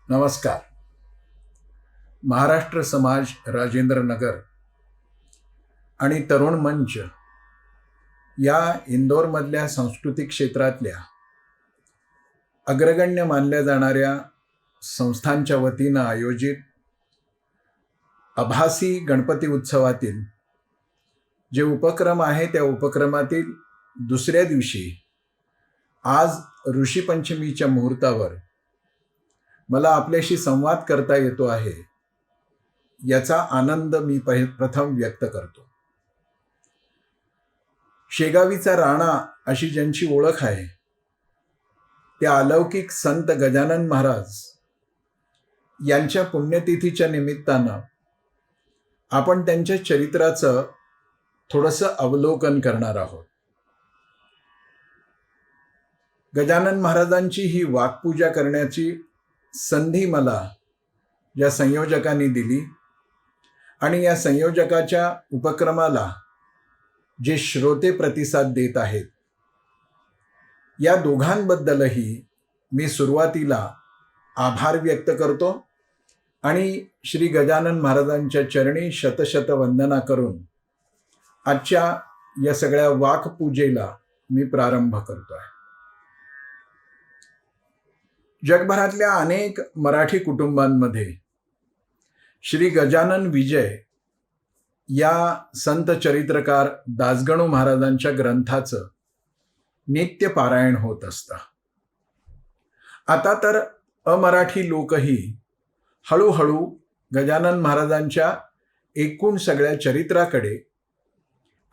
नमस्कार. महाराष्ट्र समाज, राजेंद्र नगर आणि तरुण मंच या इंदोरमधल्या सांस्कृतिक क्षेत्रातल्या अग्रगण्य मानल्या जाणाऱ्या संस्थांच्या वतीनं आयोजित आभासी गणपती उत्सवातील जे उपक्रम आहे त्या उपक्रमातील दुसऱ्या दिवशी आज ऋषीपंचमीच्या मुहूर्तावर मला आपल्याशी संवाद करता येतो आहे, याचा आनंद मी प्रथम व्यक्त करतो. शेगावीचा राणा अशी ज्यांची ओळख आहे त्या अलौकिक संत गजानन महाराज यांच्या पुण्यतिथीच्या निमित्तानं आपण त्यांच्या चरित्राचं थोडंसं अवलोकन करणार आहोत. गजानन महाराजांची ही वाकपूजा करण्याची संधी मला या संयोजकांनी दिली आणि या संयोजकाच्या उपक्रमाला जे श्रोते प्रतिसाद देत आहेत या दोघांबद्दलही मी सुरुवातीला आभार व्यक्त करतो आणि श्री गजानन महाराजांच्या चरणी शतशत वंदना करून आजच्या या सगळ्या वाकपूजेला मी प्रारंभ करतो आहे. जगभरातल्या अनेक मराठी कुटुंबांमध्ये श्री गजानन विजय या संत चरित्रकार दासगणू महाराजांच्या ग्रंथाचं नित्य पारायण होत असतं. आता तर अमराठी लोकही हळूहळू गजानन महाराजांच्या एकूण सगळ्या चरित्राकडे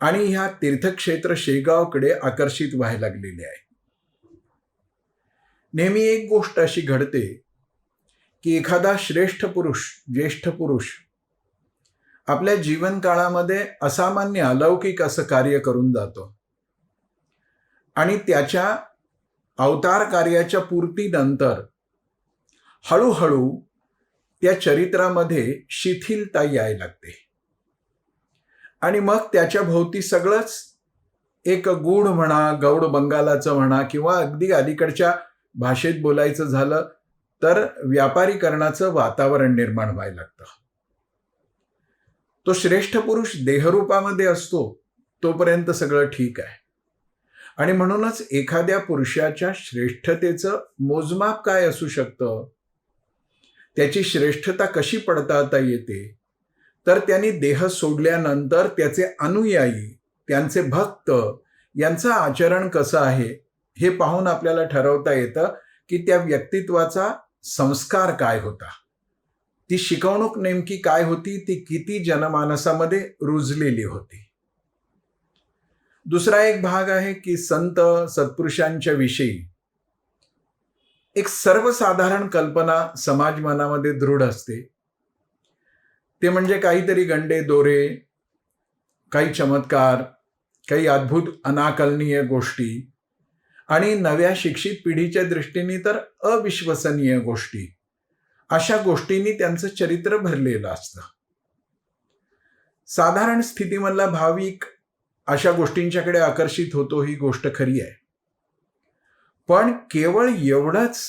आणि ह्या तीर्थक्षेत्र शेगावकडे आकर्षित व्हायला लागलेले आहे. नेहमी एक गोष्ट अशी घडते की एखादा श्रेष्ठ पुरुष, ज्येष्ठ पुरुष आपल्या जीवनकाळामध्ये असामान्य अलौकिक असं कार्य करून जातो आणि त्याच्या अवतार कार्याच्या पूर्तीनंतर हळूहळू त्या चरित्रामध्ये शिथिलता यायला लागते आणि मग त्याच्या भोवती सगळंच एक गूढ म्हणा, गौड बंगालाचं म्हणा किंवा अगदी अलीकडच्या भाषेत बोलायचं झालं तर व्यापारीकरणाचं वातावरण निर्माण व्हायला लागतं. तो श्रेष्ठ पुरुष देहरूपामध्ये असतो तोपर्यंत सगळं ठीक आहे आणि म्हणूनच एखाद्या पुरुषाच्या श्रेष्ठतेचं मोजमाप काय असू शकतं, त्याची श्रेष्ठता कशी पडताळता येते, तर त्यांनी देह सोडल्यानंतर त्याचे अनुयायी, त्यांचे भक्त यांचं आचरण कसं आहे हे पाहून आपल्याला ठरवता येतं की त्या व्यक्तित्वाचा संस्कार काय होता, ती शिकवणूक नेमकी काय होती, ती किती जनमानसामध्ये रुजलेली होती. दुसरा एक भाग आहे की संत सत्पुरुषांच्या विषयी एक सर्वसाधारण कल्पना समाज मनामध्ये दृढ असते. ते म्हणजे काहीतरी गंडे दोरे, काही चमत्कार, काही अद्भुत अनाकलनीय गोष्टी आणि नव्या शिक्षित पिढीच्या दृष्टीने तर अविश्वसनीय गोष्टी, अशा गोष्टींनी त्यांचं चरित्र भरलेलं असतं. साधारण स्थितीमधला भाविक अशा गोष्टींच्याकडे आकर्षित होतो, ही गोष्ट खरी आहे. पण केवळ एवढंच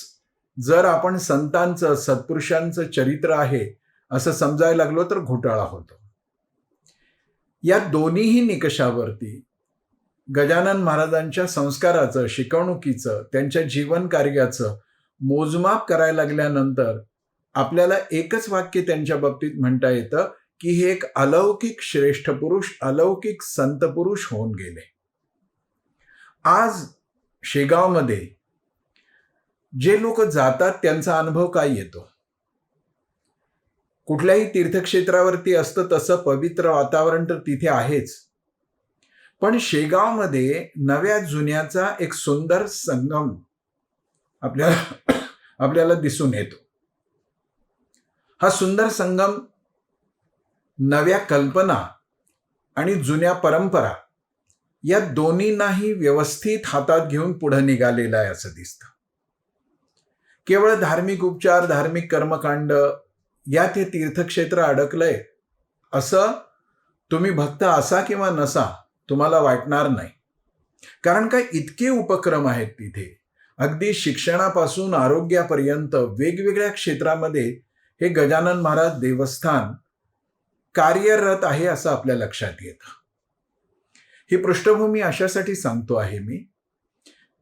जर आपण संतांचं, सत्पुरुषांचं चरित्र आहे असं समजायला लागलो तर घोटाळा होतो. या दोन्हीही निकषावरती गजानन महाराजांच्या संस्काराचं, शिकवणुकीचं, त्यांच्या जीवन कार्याचं मोजमाप करायला लागल्यानंतर आपल्याला एकच वाक्य त्यांच्या बाबतीत म्हणता येतं की हे एक अलौकिक श्रेष्ठ पुरुष, अलौकिक संत पुरुष होऊन गेले. आज शेगावमध्ये जे लोक जातात त्यांचा अनुभव काय येतो? कुठल्याही तीर्थक्षेत्रावरती असतं तसं पवित्र वातावरण तर तिथे आहेच, पण शेगावमध्ये नव्या जुन्याचा एक सुंदर संगम आपल्याला दिसून येतो. हा सुंदर संगम नव्या कल्पना आणि जुन्या परंपरा या दोन्हींनाही व्यवस्थित हातात घेऊन पुढे निघालेला आहे असं दिसतं. केवळ धार्मिक उपचार, धार्मिक कर्मकांड यात हे तीर्थक्षेत्र अडकलंय असं तुम्ही भक्त असा किंवा नसा तुम्हाला वाटणार नाही. कारण काय इतके उपक्रम आहेत तिथे अगदी शिक्षणापासून आरोग्यापर्यंत वेगवेगळ्या क्षेत्रामध्ये हे गजानन महाराज देवस्थान कार्यरत आहे असं आपल्या लक्षात येतं. ही पृष्ठभूमी अशासाठी सांगतो आहे मी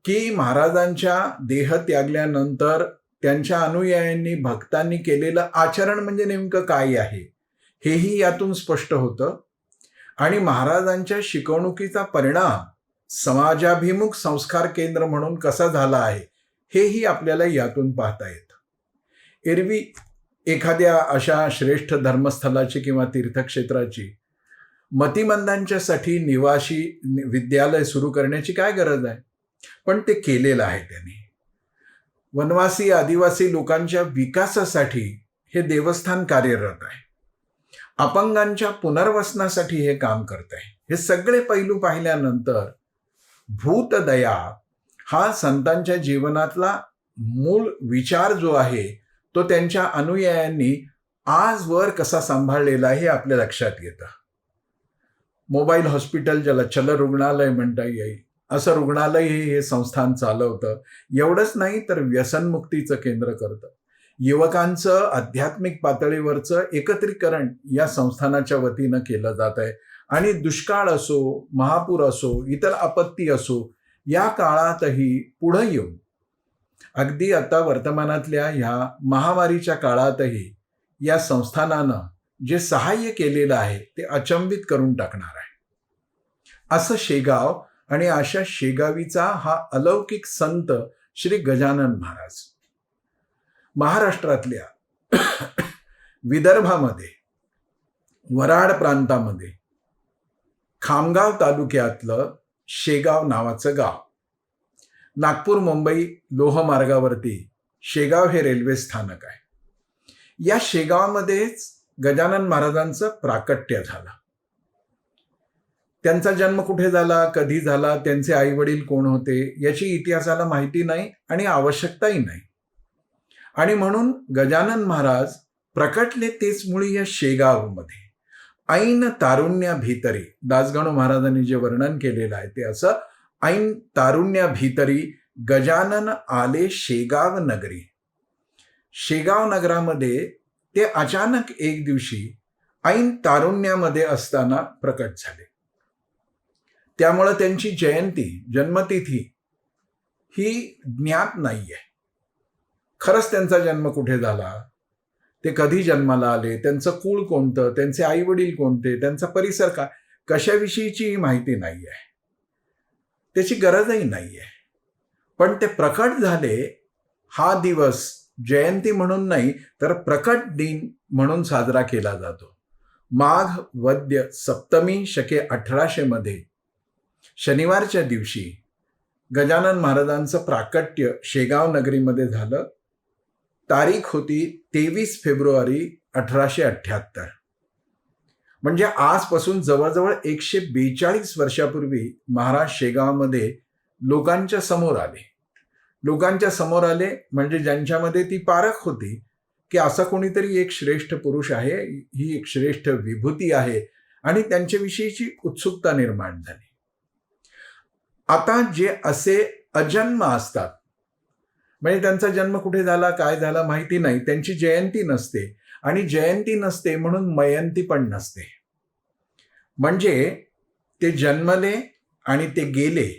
की महाराजांच्या देह त्यागल्यानंतर त्यांच्या अनुयायांनी भक्तांनी केलेलं आचरण म्हणजे नेमकं काय आहे हेही यातून स्पष्ट होतं. आणि महाराजांच्या शिकवणुकीचा परिणाम समाजाभिमुख संस्कार केंद्र म्हणून कसा झाला आहे हेही आपल्याला यातून पाहता येतं. एरवी एखाद्या अशा श्रेष्ठ धर्मस्थळाची किंवा तीर्थक्षेत्राची मतिमंदांच्यासाठी निवासी विद्यालय सुरू करण्याची काय गरज आहे, पण ते केलेलं आहे त्यांनी. वनवासी आदिवासी लोकांच्या विकासासाठी हे देवस्थान कार्यरत आहे. अपंगांच्या पुनर्वसनासाठी हे काम करत आहे. हे सगळे पैलू पाहिल्यानंतर भूतदया हा संतांच्या जीवनातला मूळ विचार जो आहे तो त्यांच्या अनुयायांनी आजवर कसा सांभाळलेला आहे हे आपल्या लक्षात येतं. मोबाईल हॉस्पिटल, ज्याला चल रुग्णालय म्हणता येईल, असं रुग्णालय हे संस्थान चालवतं. एवढंच नाही तर व्यसनमुक्तीचं केंद्र करतं. युवकांचं आध्यात्मिक पातळीवरचं एकत्रीकरण या संस्थानाच्या वतीनं केलं जात आहे. आणि दुष्काळ असो, महापूर असो, इतर आपत्ती असो, या काळातही पुढं येऊन अगदी आता वर्तमानातल्या ह्या महामारीच्या काळातही या संस्थानानं जे सहाय्य केलेलं आहे ते अचंबित करून टाकणार आहे. असं शेगाव आणि अशा शेगावीचा हा अलौकिक संत श्री गजानन महाराज महाराष्ट्रातल्या विदर्भामध्ये वराड प्रांतामध्ये खामगाव तालुक्यातलं शेगाव नावाचं गाव, नागपूर मुंबई लोहमार्गावरती शेगाव हे रेल्वे स्थानक आहे. या शेगावामध्येच गजानन महाराजांचं प्राकट्य झालं. त्यांचा जन्म कुठे झाला, कधी झाला, त्यांचे आई वडील कोण होते याची इतिहासाला माहिती नाही आणि आवश्यकताही नाही. आणि म्हणून गजानन महाराज प्रकटले तेच मुळी या शेगावमध्ये. ऐन तारुण्या भीतरी, दासगणू महाराजांनी जे वर्णन केलेलं आहे ते असं, ऐन तारुण्या भीतरी गजानन आले शेगाव नगरी. शेगाव नगरामध्ये ते अचानक एक दिवशी ऐन तारुण्यामध्ये असताना प्रकट झाले. त्यामुळं त्यांची जयंती, जन्मतिथी ही ज्ञात नाहीये. खरंच त्यांचा जन्म कुठे झाला, ते कधी जन्माला आले, त्यांचं कुळ कोणतं, त्यांचे आई वडील कोणते, त्यांचा परिसर काय, कशाविषयीची माहिती नाही आहे. त्याची गरजही नाही आहे. पण ते प्रकट झाले हा दिवस जयंती म्हणून नाही तर प्रकट दिन म्हणून साजरा केला जातो. माघ वद्य सप्तमी शके 1800 मध्ये शनिवारच्या दिवशी गजानन महाराजांचं प्राकट्य शेगाव नगरीमध्ये झालं. तारीख होती 23 फेब्रुवारी 1878. म्हणजे आजपासून जवळजवळ 142 वर्षापूर्वी महाराज शेगावमध्ये लोकांच्या समोर आले. लोकांच्या समोर आले म्हणजे ज्यांच्यामध्ये ती पारख होती की असा कोणीतरी एक श्रेष्ठ पुरुष आहे, ही एक श्रेष्ठ विभूती आहे, आणि त्यांच्याविषयीची उत्सुकता निर्माण झाली. आता जे असे अजन्म असतात, म्हणजे त्यांचा जन्म कुठे झाला, काय झाला माहिती नाही, त्यांची जयंती नसते, आणि जयंती नसते म्हणून मयंती पण नसते. म्हणजे ते जन्मले आणि ते गेले,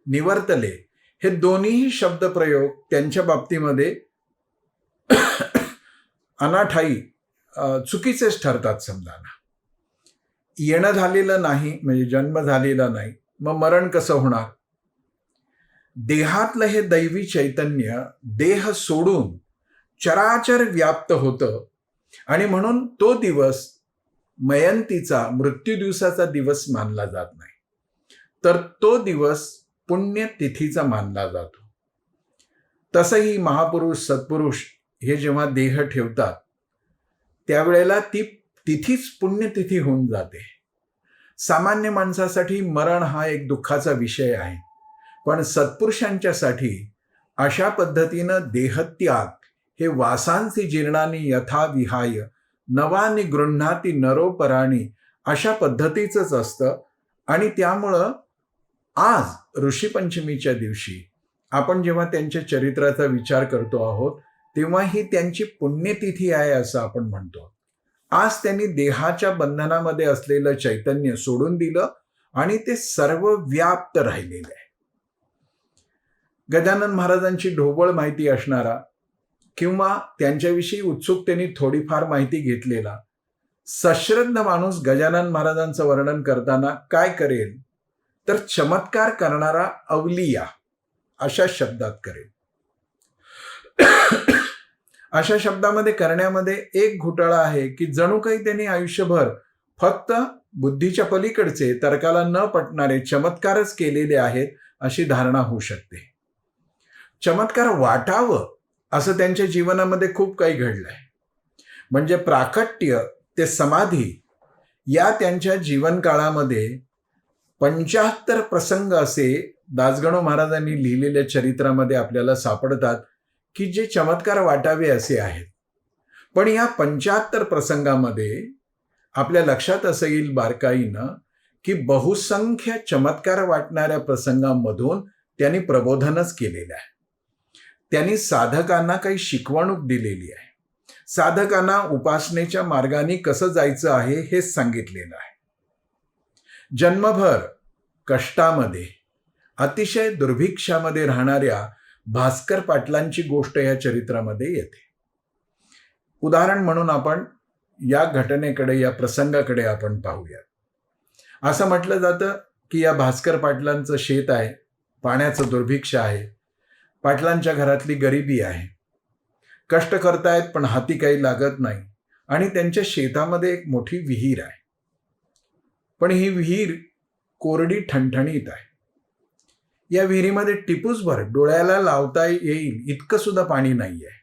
निवर्तले, हे दोन्ही शब्दप्रयोग त्यांच्या बाबतीमध्ये अनाठाई चुकीचेच ठरतात. समजा ना, येणं झालेलं नाही म्हणजे जन्म झालेला नाही, मग मरण कसं होणार. देहातलं हे दैवी चैतन्य देह सोडून चराचर व्याप्त होतं, आणि म्हणून तो दिवस मयंतीचा, मृत्यू दिवसाचा दिवस मानला जात नाही, तर तो दिवस पुण्यतिथीचा मानला जातो. तसंही महापुरुष सत्पुरुष हे जेव्हा देह ठेवतात त्यावेळेला ती तिथीच पुण्यतिथी होऊन जाते. सामान्य माणसासाठी मरण हा एक दुःखाचा विषय आहे, पण सत्पुरुषांच्यासाठी अशा पद्धतीनं देहत्याग हे वासांसी जीर्णानी यथा विहाय नवानी गृह्णाती नरोपराणी अशा पद्धतीचंच असतं. आणि त्यामुळं आज ऋषीपंचमीच्या दिवशी आपण जेव्हा त्यांच्या चरित्राचा विचार करतो आहोत तेव्हा ही त्यांची पुण्यतिथी आहे असं आपण म्हणतो. आज त्यांनी देहाच्या बंधनामध्ये असलेलं चैतन्य सोडून दिलं आणि ते सर्व व्याप्त राहिलेले आहे. गजानन महाराजांची ढोबळ माहिती असणारा किंवा त्यांच्याविषयी उत्सुकतेने थोडीफार माहिती घेतलेला सश्रद्ध माणूस गजानन महाराजांचं वर्णन करताना काय करेल तर चमत्कार करणारा अवलिया अशा शब्दात करेल. अशा शब्दामध्ये करण्यामध्ये एक घोटाळा आहे की जणू काही त्यांनी आयुष्यभर फक्त बुद्धीच्या पलीकडचे तर्काला न पटणारे चमत्कारच केलेले आहेत अशी धारणा होऊ शकते. चमत्कार वाटावं असं त्यांच्या जीवनामध्ये खूप काही घडलंय. म्हणजे प्राकट्य ते समाधी या त्यांच्या जीवनकाळामध्ये 75 प्रसंग असे दासगणू महाराजांनी लिहिलेल्या चरित्रामध्ये आपल्याला सापडतात की जे चमत्कार वाटावे असे आहेत. पण या 75 प्रसंगामध्ये आपल्या लक्षात असं येईल बारकाईनं की बहुसंख्य चमत्कार वाटणाऱ्या प्रसंगांमधून त्यांनी प्रबोधनच केलेलं आहे. त्यांनी साधकांना काही शिकवणूक दिलेली आहे. साधकांना उपासनेच्या मार्गाने कसं जायचं आहे हे सांगितलेलं आहे. जन्मभर कष्टामध्ये अतिशय दुर्भिक्षामध्ये राहणाऱ्या भास्कर पाटलांची गोष्ट या चरित्रामध्ये येते. उदाहरण म्हणून आपण या घटनेकडे या प्रसंगाकडे आपण पाहूया. असं म्हटलं जातं की या भास्कर पाटलांचं शेत आहे, पाण्याचं दुर्भिक्ष आहे, पाटलांच्या घरातली गरिबी आहे, कष्ट करतायत पण हाती काही लागत नाही आणि त्यांच्या शेतामध्ये एक मोठी विहीर आहे. पण ही विहीर कोरडी ठणठणीत आहे. या विहिरीमध्ये टिपूसभर डोळ्याला लावता येईल इतकं सुद्धा पाणी नाही आहे.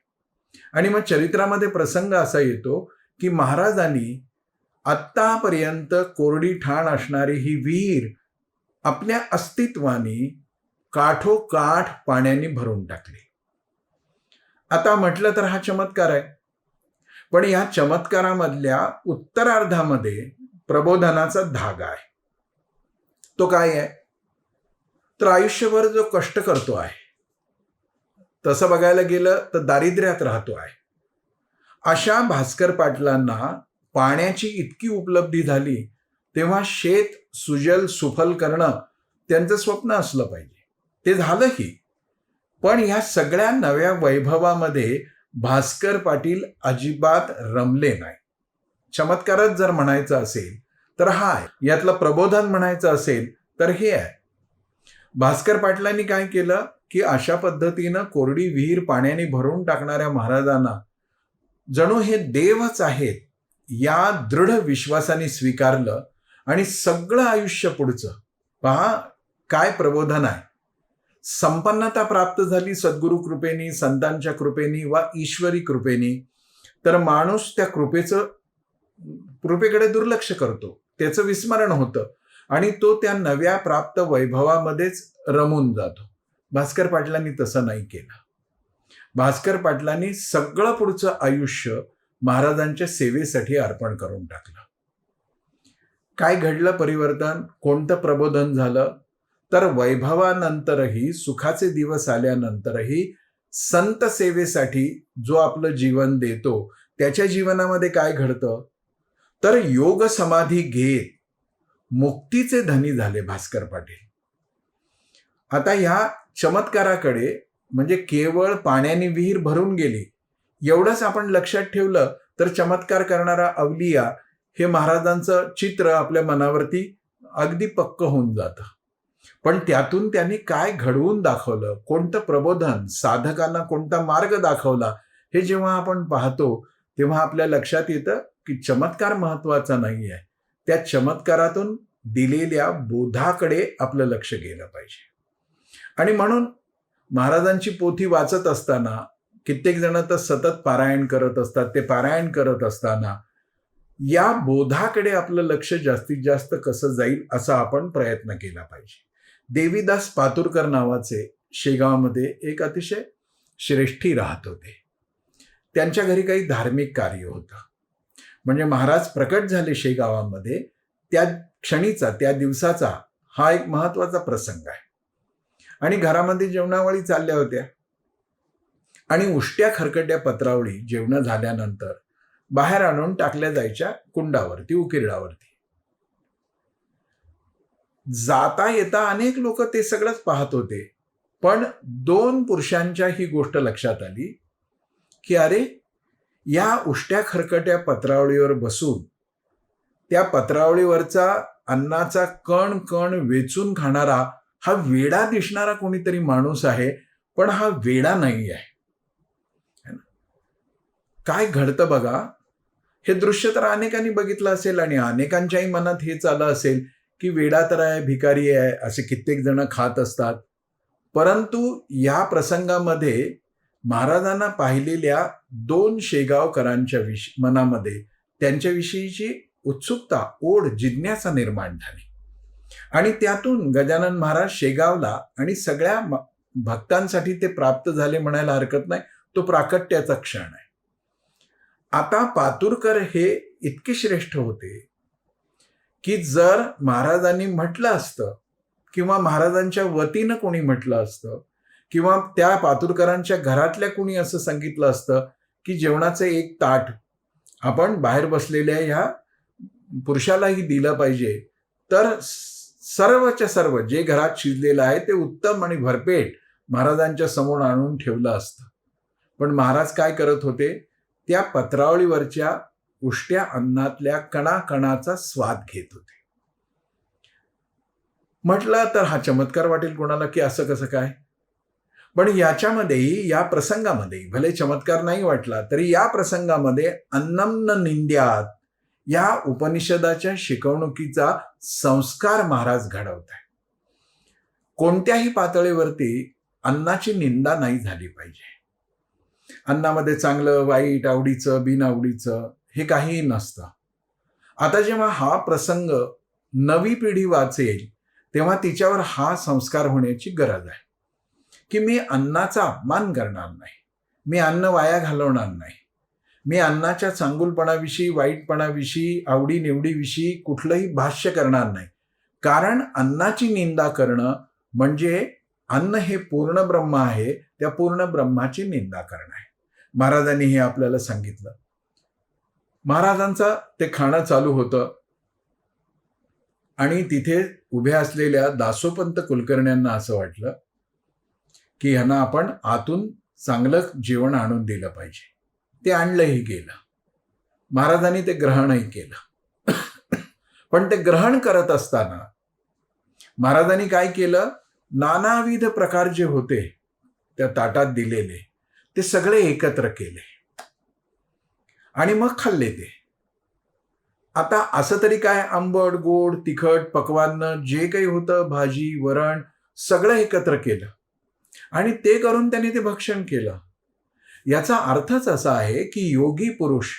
आणि मग चरित्रामध्ये प्रसंग असा येतो की महाराजांनी आत्तापर्यंत कोरडी ठाण असणारी ही विहीर आपल्या अस्तित्वाने काठोकाठ पाण्याने भरून टाकली. आता म्हटलं तर हा चमत्कार आहे. पण या चमत्कारामधल्या उत्तरार्धामध्ये प्रबोधनाचा धागा आहे. तो काय आहे तर आयुष्यभर जो कष्ट करतो आहे, तसं बघायला गेलं तर दारिद्र्यात राहतो आहे, अशा भास्कर पाटलांना पाण्याची इतकी उपलब्धी झाली तेव्हा शेत सुजल सुफल करणं त्यांचं स्वप्न असलं पाहिजे. ते झालंही. पण ह्या सगळ्या नव्या वैभवामध्ये भास्कर पाटील अजिबात रमले नाही. चमत्कारच जर म्हणायचं असेल तर हा आहे. यातलं प्रबोधन म्हणायचं असेल तर हे आहे. भास्कर पाटलांनी काय केलं की अशा पद्धतीनं कोरडी विहीर पाण्याने भरून टाकणाऱ्या महाराजांना जणू हे देवच आहेत या दृढ विश्वासाने स्वीकारलं आणि सगळं आयुष्य पुढचं पहा काय प्रबोधन आहे. संपन्नता प्राप्त झाली सद्गुरु कृपेनी, संतांच्या कृपेनी वा ईश्वरी कृपेनी, तर माणूस त्या कृपेकडे दुर्लक्ष करतो, त्याचं विस्मरण होतं आणि तो त्या नव्या प्राप्त वैभवामध्येच रमून जातो. भास्कर पाटलांनी तसं नाही केलं. भास्कर पाटलांनी सगळं पुढचं आयुष्य महाराजांच्या सेवेसाठी अर्पण करून टाकलं. काय घडलं परिवर्तन, कोणतं प्रबोधन झालं तर वैभवानंतरही, सुखाचे दिवस आल्यानंतरही संत सेवेसाठी जो आपलं जीवन देतो त्याच्या जीवनामध्ये काय घडतं तर योग समाधी घेत मुक्तीचे धनी झाले भास्कर पाटील. आता ह्या चमत्काराकडे म्हणजे केवळ पाण्याने विहीर भरून गेली एवढंच आपण लक्षात ठेवलं तर चमत्कार करणारा अवलिया हे महाराजांचं चित्र आपल्या मनावरती अगदी पक्क होऊन जातं. पण त्यातून त्यांनी काय घडवून दाखवलं, कोणतं प्रबोधन, साधकांना कोणता मार्ग दाखवला, हे जेव्हा आपण पाहतो तेव्हा आपल्या लक्षात येतं की चमत्कार महत्वाचा नाही आहे, त्या चमत्कारातून दिलेल्या बोधाकडे आपलं लक्ष गेलं पाहिजे. आणि म्हणून महाराजांची पोथी वाचत असताना कित्येक जण तर सतत पारायण करत असतात. ते पारायण करत असताना या बोधाकडे आपलं लक्ष जास्तीत जास्त कसं जाईल असा आपण प्रयत्न केला पाहिजे. देवीदास पातुरकर नावाचे शेगावमध्ये एक अतिशय श्रेष्ठी राहत होते. त्यांच्या घरी काही धार्मिक कार्य होतं. म्हणजे महाराज प्रकट झाले शेगावामध्ये त्या क्षणीचा, त्या दिवसाचा हा एक महत्वाचा प्रसंग आहे. आणि घरामध्ये जेवणावळी चालल्या होत्या आणि उष्ट्या खरकट्या पत्रावळी जेवण झाल्यानंतर बाहेर आणून टाकल्या जायच्या कुंडावरती, उकिरडावरती. जाता येता अनेक लोक ते सगळंच पाहत होते. पण 2 पुरुषांच्या ही गोष्ट लक्षात आली की अरे, या उष्ट्या खरकट्या पत्रावळीवर बसून त्या पत्रावळीवरचा अन्नाचा कण कण वेचून खाणारा हा वेडा दिसणारा कोणीतरी माणूस आहे, पण हा वेडा नाही आहे. काय घडतं बघा. हे दृश्य तर अनेकांनी बघितलं असेल आणि अनेकांच्याही मनात हेच आलं असेल की वेडा तर आहे, भिकारी आहे, असे कित्येक जण खात असतात. परंतु या प्रसंगामध्ये महाराजांना पाहिलेल्या 2 शेगावकरांच्या मनामध्ये त्यांच्याविषयीची उत्सुकता, ओढ, जिज्ञासा निर्माण झाली आणि त्यातून गजानन महाराज शेगावला आणि सगळ्या भक्तांसाठी ते प्राप्त झाले म्हणायला हरकत नाही. तो प्राकट्याचा क्षण आहे. आता पातुरकर हे इतके श्रेष्ठ होते की जर महाराजांनी म्हटलं असतं किंवा महाराजांच्या वतीनं कोणी म्हटलं असतं किंवा त्या पातुरकरांच्या घरातल्या कोणी असं सांगितलं असतं की जेवणाचं एक ताट आपण बाहेर बसलेल्या ह्या पुरुषालाही दिलं पाहिजे, तर सर्वच्या सर्व जे घरात शिजलेलं आहे ते उत्तम आणि भरपेट महाराजांच्या समोर आणून ठेवलं असतं. पण महाराज काय करत होते? त्या पत्रावळीवरच्या उष्ट्या अन्नातल्या कणाकणाचा स्वाद घेत होते. म्हटलं तर हा चमत्कार वाटेल कोणाला की असं कसं काय? पण याच्यामध्येही, या प्रसंगामध्ये भले चमत्कार नाही वाटला तरी या प्रसंगामध्ये अन्नम न निंद्यात या उपनिषदाच्या शिकवणुकीचा संस्कार महाराज घडवत आहे. कोणत्याही पातळीवरती अन्नाची निंदा नाही झाली पाहिजे. अन्नामध्ये चांगलं, वाईट, आवडीचं, बिनआवडीचं हे काहीही नसतं. आता जेव्हा हा प्रसंग नवी पिढी वाचेल तेव्हा तिच्यावर हा संस्कार होण्याची गरज आहे की मी अन्नाचा अपमान करणार नाही, मी अन्न वाया घालवणार नाही, मी अन्नाच्या चांगुलपणाविषयी, वाईटपणाविषयी, आवडीनिवडीविषयी कुठलंही भाष्य करणार नाही. कारण अन्नाची निंदा करणं म्हणजे अन्न हे पूर्ण ब्रह्म आहे, त्या पूर्ण ब्रह्माची निंदा करणं आहे. महाराजांनी हे आपल्याला सांगितलं. महाराजांचं ते खाणं चालू होतं आणि तिथे उभ्या असलेल्या दासोपंत कुलकर्ण्यांना असं वाटलं की ह्यांना आपण आतून चांगलं जेवण आणून दिलं पाहिजे. ते आणलंही गेलं. महाराजांनी ते ग्रहणही केलं. पण ते ग्रहण करत असताना महाराजांनी काय केलं? नानाविध प्रकार जे होते त्या ताटात दिलेले ते सगळे एकत्र केले आणि मग खाल्ले ते. आता असं तरी काय, आंबट, गोड, तिखट, पक्वान्न जे काही होतं, भाजी, वरण सगळं एकत्र केलं आणि ते करून त्यांनी ते भक्षण केलं. याचा अर्थच असा आहे की योगी पुरुष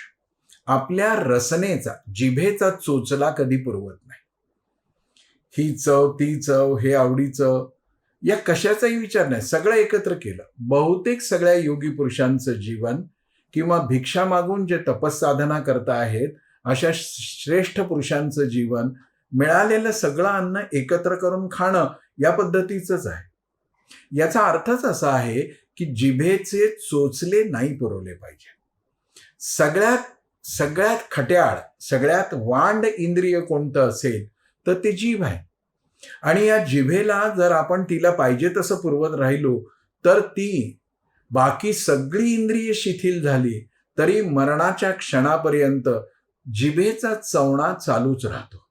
आपल्या रसनेचा, जिभेचा चोचला कधी पुरवत नाही. ही चव, ती चव, हे आवडीचं, या कशाचाही विचार नाही, सगळं एकत्र केलं. बहुतेक सगळ्या योगी पुरुषांचं जीवन किंवा भिक्षा मागून जे तपस्साधना करता आहेत अशा श्रेष्ठ पुरुषांचं जीवन मिळालेलं सगळं अन्न एकत्र करून खाणं या पद्धतीचंच आहे. याचा अर्थच असा आहे की जिभेचे चोचले नाही पुरवले पाहिजे. सगळ्यात खट्याळ, सगळ्यात वांड इंद्रिय कोणतं असेल तर ते जीभ आहे. आणि या जिभेला जर आपण तिला पाहिजे तसं पुरवत राहिलो तर ती बाकी सगळी इंद्रिय शिथिल झाली तरी मरणाच्या क्षणापर्यंत जिभेचा चवणा चालूच राहतो.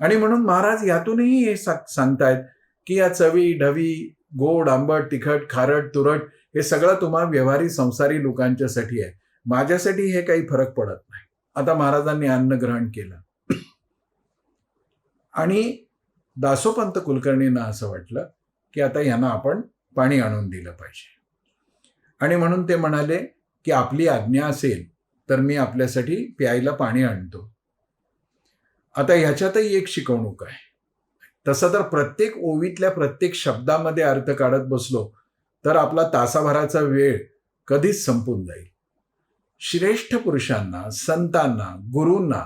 आणि म्हणून महाराज यातूनही हे सांगतायत की या चवी, ढवी, गोड, आंबट, तिखट, खारट, तुरट हे सगळं तुम्हा व्यवहारी संसारी लोकांच्यासाठी आहे, माझ्यासाठी हे काही फरक पडत नाही. आता महाराजांनी अन्न ग्रहण केलं आणि दासोपंत कुलकर्णींना असं वाटलं की आता यांना आपण पाणी आणून दिलं पाहिजे. आणि म्हणून ते म्हणाले की आपली आज्ञा असेल तर मी आपल्यासाठी प्यायला पाणी आणतो. आता ह्याच्यातही एक शिकवणूक आहे. तसं तर प्रत्येक ओवीतल्या प्रत्येक शब्दामध्ये अर्थ काढत बसलो तर आपला तासाभराचा वेळ कधीच संपून जाईल. श्रेष्ठ पुरुषांना, संतांना, गुरूंना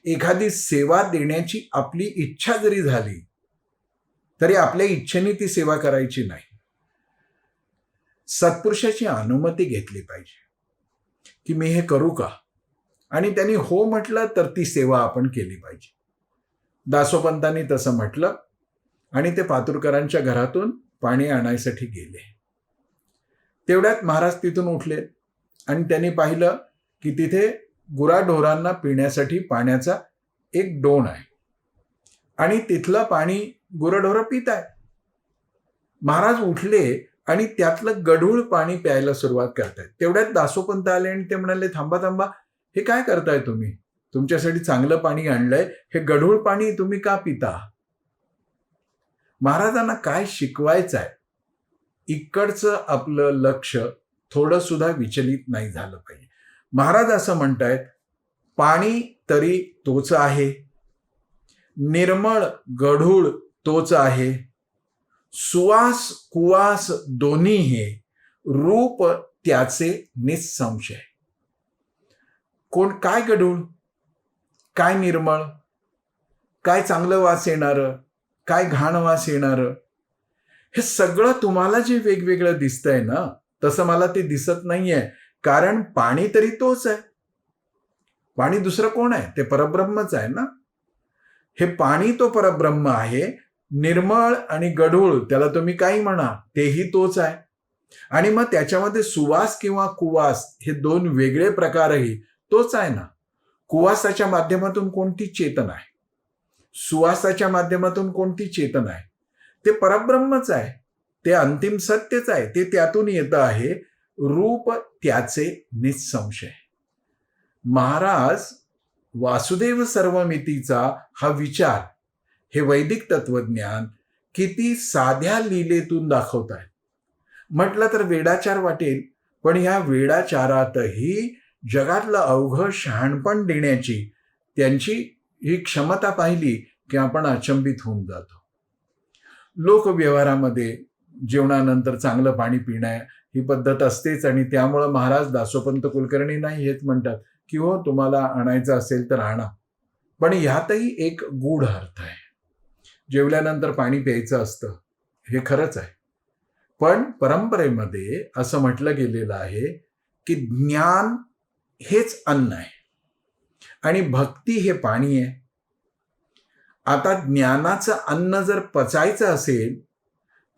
एखादी सेवा देण्याची आपली इच्छा जरी झाली तरी आपल्या इच्छेने ती सेवा करायची नाही. सत्पुरुषाची अनुमती घेतली पाहिजे की मी हे करू का, आणि त्यांनी हो म्हटलं तर ती सेवा आपण केली पाहिजे. दासोपंतांनी तसं म्हटलं आणि ते पातुरकरांच्या घरातून पाणी आणायसाठी गेले. तेवढ्यात महाराज तिथून उठले आणि त्यांनी पाहिलं की तिथे गुराढोरांना पिण्यासाठी पाण्याचा एक डोण आहे आणि तिथलं पाणी गुरढोरं पित आहे. महाराज उठले आणि त्यातलं गढूळ पाणी प्यायला सुरुवात करतायत. तेवढ्यात दासोपंत आले आणि ते म्हणाले, थांबा थांबा, हे काय करताय तुम्ही? तुमच्यासाठी चांगलं पाणी आणलंय, हे गढूळ पाणी तुम्ही का पिता? महाराजांना काय शिकवायचं आहे, इकडचं आपलं लक्ष थोडं सुद्धा विचलित नाही झालं पाहिजे. महाराज असं म्हणतायत, पाणी तरी तोच आहे, निर्मळ गढूळ तोच आहे, सुवास कुवास दोन्ही हे, रूप त्याचे निसंशय. काय गढूळ, काय निर्मळ, काय चांगलं वास येणारं, काय घाण वास येणारं, हे सगळं तुम्हाला जे वेगवेगळं दिसतंय ना, तसं मला ते दिसत नाहीये. कारण पाणी तरी तोच आहे. पाणी दुसरं कोण आहे? ते परब्रह्मच आहे ना. हे पाणी तो परब्रह्म आहे. निर्मळ आणि गढूळ त्याला तुम्ही काही म्हणा, तेही तोच आहे. आणि मग त्याच्यामध्ये सुवास किंवा कुवास हे दोन वेगळे प्रकारही तोच आहे ना. कुवासाच्या माध्यमातून कोणती चेतन आहे, सुवासाच्या माध्यमातून कोणती चेतन आहे? ते परब्रह्मच आहे, ते अंतिम सत्यच आहे, ते त्यातून येतं आहे. रूप त्याचे निसंशय. महाराज वासुदेव सर्वमितीचा हा विचार, हे वैदिक तत्वज्ञान किती साध्या लीलेतून दाखवत आहेत. म्हटलं तर वेडाचार वाटेल, पण ह्या वेडाचारातही जगातलं अवघं शहाणपण देण्याची त्यांची ही क्षमता पाहिली की आपण अचंबित होऊन जातो. लोकव्यवहारामध्ये जेवणानंतर चांगलं पाणी पिणं ही पद्धत असतेच, आणि त्यामुळं महाराज दासोपंत कुलकर्णी नाही हेच म्हणतात की हो, तुम्हाला आणायचं असेल तर आणा. पण ह्यातही एक गूढ अर्थ आहे. जेवल्यानंतर पाणी प्यायचं असतं हे खरंच आहे, पण परंपरेमध्ये असं म्हटलं गेलेलं आहे की ज्ञान हेच अन्न आहे आणि भक्ती हे पाणी आहे. आता ज्ञानाचं अन्न जर पचायचं असेल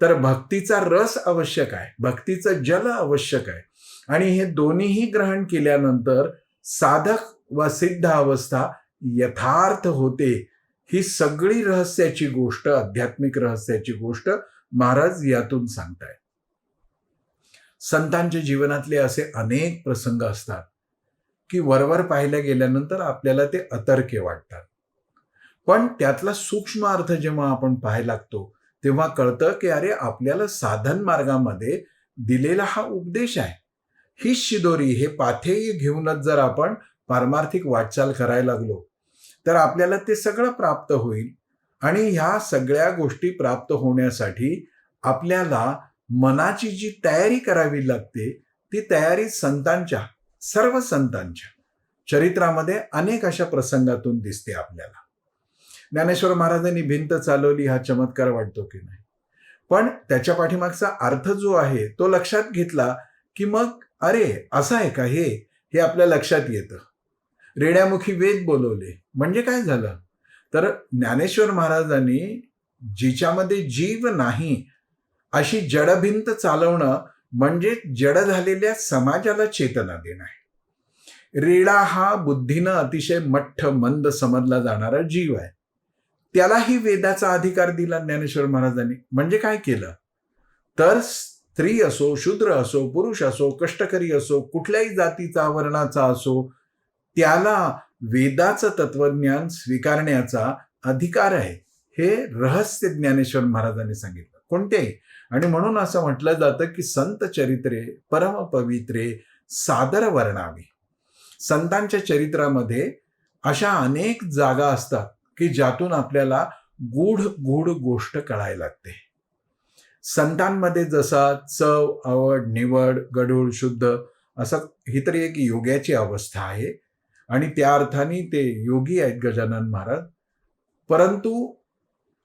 तर भक्तीचा रस आवश्यक आहे, भक्तीचं जल आवश्यक आहे. आणि हे दोन्हीही ग्रहण केल्यानंतर साधक व सिद्ध अवस्था यथार्थ होते. ही सगळी रहस्याची गोष्ट, आध्यात्मिक रहस्याची गोष्ट महाराज यातून सांगतायत. संतांच्या जीवनातले असे अनेक प्रसंग असतात की वरवर पाहिल्या गेल्यानंतर आपल्याला ते अतर्क्य वाटतात, पण त्यातला सूक्ष्म अर्थ जेव्हा आपण पाहायला लागतो तेव्हा कळतं की अरे, आपल्याला साधन मार्गामध्ये दिलेला हा उपदेश आहे. ही शिदोरी, हे पाथेय घेऊनच जर आपण पारमार्थिक वाटचाल करायला लागलो तर आपल्याला ते सगळं प्राप्त होईल. आणि ह्या सगळ्या गोष्टी प्राप्त होण्यासाठी आपल्याला मनाची जी तयारी करावी लागते, ती तयारी संतांच्या, सर्व संतांच्या चरित्रामध्ये अनेक अशा प्रसंगातून दिसते आपल्याला. ज्ञानेश्वर महाराजांनी भिंत चालवली हा चमत्कार वाटतो की नाही, पण त्याच्या पाठीमागचा अर्थ जो आहे तो लक्षात घेतला की मग अरे, असं आहे का, हे आपल्या लक्षात येतं. रेड्यामुखी वेद बोलवले म्हणजे काय झालं, तर ज्ञानेश्वर महाराजांनी जिच्यामध्ये जीव नाही अशी जडभिंत चालवणं म्हणजे जड झालेल्या समाजाला चेतना देणं आहे. रेडा हा बुद्धीनं अतिशय मठ्ठ मंद समजला जाणारा जीव आहे, त्यालाही वेदाचा अधिकार दिला ज्ञानेश्वर महाराजांनी. म्हणजे काय केलं, तर स्त्री असो, शूद्र असो, पुरुष असो, कष्टकरी असो, कुठल्याही जातीचा वर्णाचा असो, त्याला वेदाचं तत्वज्ञान स्वीकारण्याचा अधिकार आहे. हे रहस्य ज्ञानेश्वर महाराजांनी सांगितलं कोणतेही. आणि म्हणून असं म्हटलं जातं की संत चरित्रे परम पवित्रे सादर वर्णावी. संतांच्या चरित्रामध्ये अशा अनेक जागा असतात की ज्यातून आपल्याला गूढ गूढ गोष्ट कळायला लागते. संतांमध्ये जसा चव, आवड, निवड, गढूळ, शुद्ध असं, ही तरी एक योग्याची अवस्था आहे आणि त्या अर्थाने ते योगी आहेत गजानन महाराज. परंतु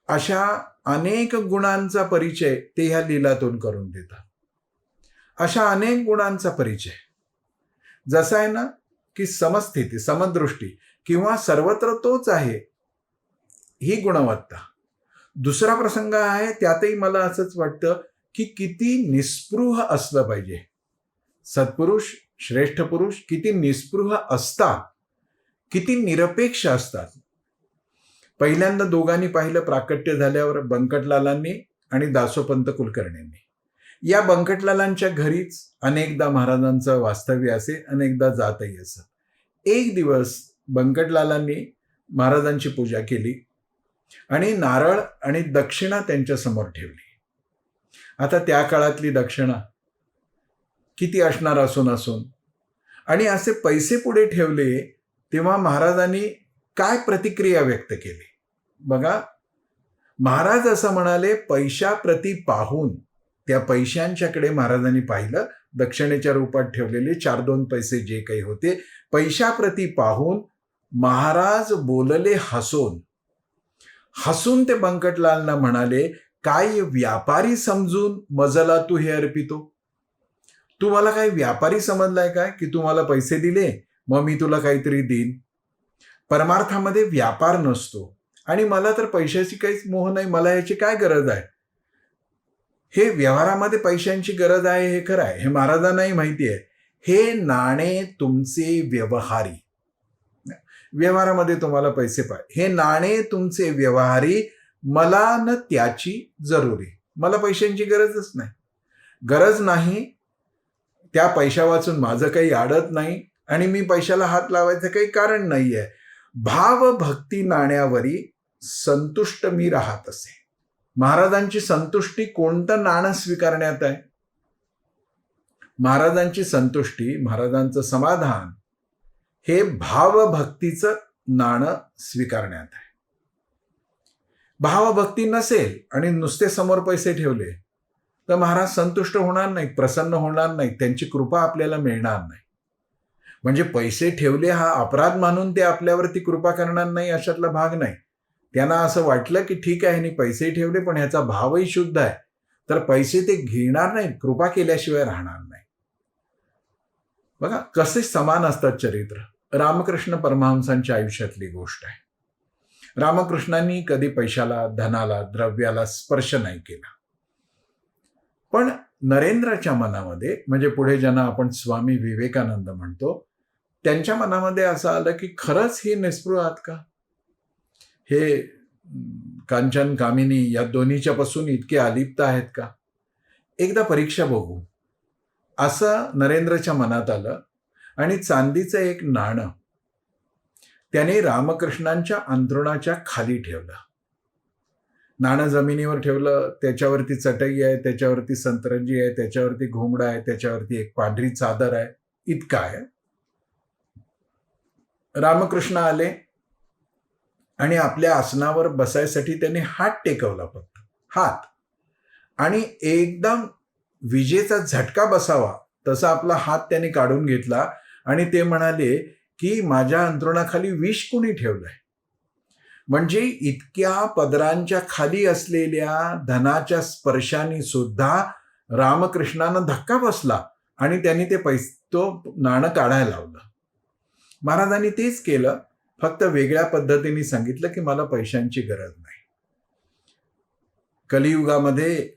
अशा अनेक गुणांचा परिचय ते ह्या लीलातून करून देतात. अशा अनेक गुणांचा परिचय, जसा आहे ना की समस्थिती, समदृष्टी किंवा सर्वत्र तोच आहे, ही गुणवत्ता. दुसरा प्रसंग आहे, त्यातही मला असंच वाटतं की किती निस्पृह असलं पाहिजे. सत्पुरुष, श्रेष्ठ पुरुष किती निस्पृह असतात, किती निरपेक्ष असतात. पहिल्यांदा दोघांनी पाहिलं प्राकट्य झाल्यावर, बंकटलालांनी आणि दासोपंत कुलकर्णींनी. या बंकटलालांच्या घरीच अनेकदा महाराजांचं वास्तव्य असे, अनेकदा जातही असत. एक दिवस बंकटलालांनी महाराजांची पूजा केली आणि नारळ आणि दक्षिणा त्यांच्या समोर ठेवली. आता त्या काळातली दक्षिणा किती असणार असून आणि असे पैसे पुढे ठेवले, तेव्हा महाराजांनी काय प्रतिक्रिया व्यक्त केली बघा. महाराज असं म्हणाले, पैशाप्रती पाहून, त्या पैशांच्याकडे महाराजांनी पाहिलं, दक्षिणेच्या रूपात ठेवलेले 4-2 पैसे जे काही होते, पैशाप्रती पाहून महाराज बोलले हसून. हसून ते बंकटलालना म्हणाले, काय व्यापारी समजून मजला तू हे अर्पितो? तू मला काही व्यापारी समजलाय काय की तू मला पैसे दिले मग मी तुला काहीतरी देईन? परमार्थामध्ये व्यापार नसतो आणि मला तर पैशाची काहीच मोह नाही, मला याची काय गरज आहे? हे व्यवहारामध्ये पैशांची गरज आहे हे खरं आहे, हे महाराजांनाही माहिती आहे. हे नाणे तुमचे व्यवहारी, व्यवहारामध्ये तुम्हाला पैसे पाहिजे, हे नाणे तुमचे व्यवहारी, मला न त्याची जरुरी. मला पैशांची गरजच नाही, गरज नाही. त्या पैशा वाचून माझं काही अडत नाही आणि मी पैशाला हात लावायचं काही कारण नाही आहे. भाव भक्ती नाण्यावरी संतुष्ट मी राहत असे. महाराजांची संतुष्टी कोणतं नाणं स्वीकारण्यात आहे? महाराजांची संतुष्टी, महाराजांचं समाधान हे भावभक्तीचं नाणं स्वीकारण्यात आहे. भावभक्ती नसेल आणि नुसते समोर पैसे ठेवले तर महाराज संतुष्ट होणार नाहीत, प्रसन्न होणार नाहीत, त्यांची कृपा आपल्याला मिळणार नाही. म्हणजे पैसे ठेवले हा अपराध मानून ते आपल्यावरती कृपा करणार नाही अशातला भाग नाही. त्यांना असं वाटलं की ठीक आहे, पैसे ठेवले पण ह्याचा भावही शुद्ध आहे, तर पैसे ते घेणार नाहीत, कृपा केल्याशिवाय राहणार नाही. बघा कसे समान असतात चरित्र. रामकृष्ण परमहंसांच्या आयुष्यातली गोष्ट आहे. रामकृष्णांनी कधी पैशाला, धनाला, द्रव्याला स्पर्श नाही केला. पण नरेंद्राच्या मनामध्ये, म्हणजे पुढे ज्यांना आपण स्वामी विवेकानंद म्हणतो, त्यांच्या मनामध्ये असं आलं की खरंच हे निस्पृह आहात का? हे कांचन, कामिनी या दोन्हीच्या पासून इतके अलिप्त आहेत का? एकदा परीक्षा बघू, असं नरेंद्रच्या मनात आलं आणि चांदीचं एक नाणं त्याने रामकृष्णांच्या अंथरुणाच्या खाली ठेवलं. नाणं जमिनीवर ठेवलं, त्याच्यावरती चटई आहे, त्याच्यावरती संतरंजी आहे, त्याच्यावरती घोंगडा आहे, त्याच्यावरती एक पांढरी चादर आहे, इतका आहे. रामकृष्ण आले आणि आपल्या आसनावर बसायसाठी त्यांनी हात टेकवला, फक्त हात, आणि एकदम विजेचा झटका बसावा तसा आपला हात त्यांनी काढून घेतला आणि ते म्हणाले की माझ्या अंथरुणाखाली विष कुणी ठेवलंय? म्हणजे इतक्या पदरांच्या खाली असलेल्या धनाच्या स्पर्शाने सुद्धा रामकृष्णांना धक्का बसला आणि त्यांनी ते तो नाणं काढायला लावलं. महाराजांनी तेच केलं, फक्त वेगळ्या पद्धतीने सांगितलं की मला पैशांची गरज नाही. कलियुगामध्ये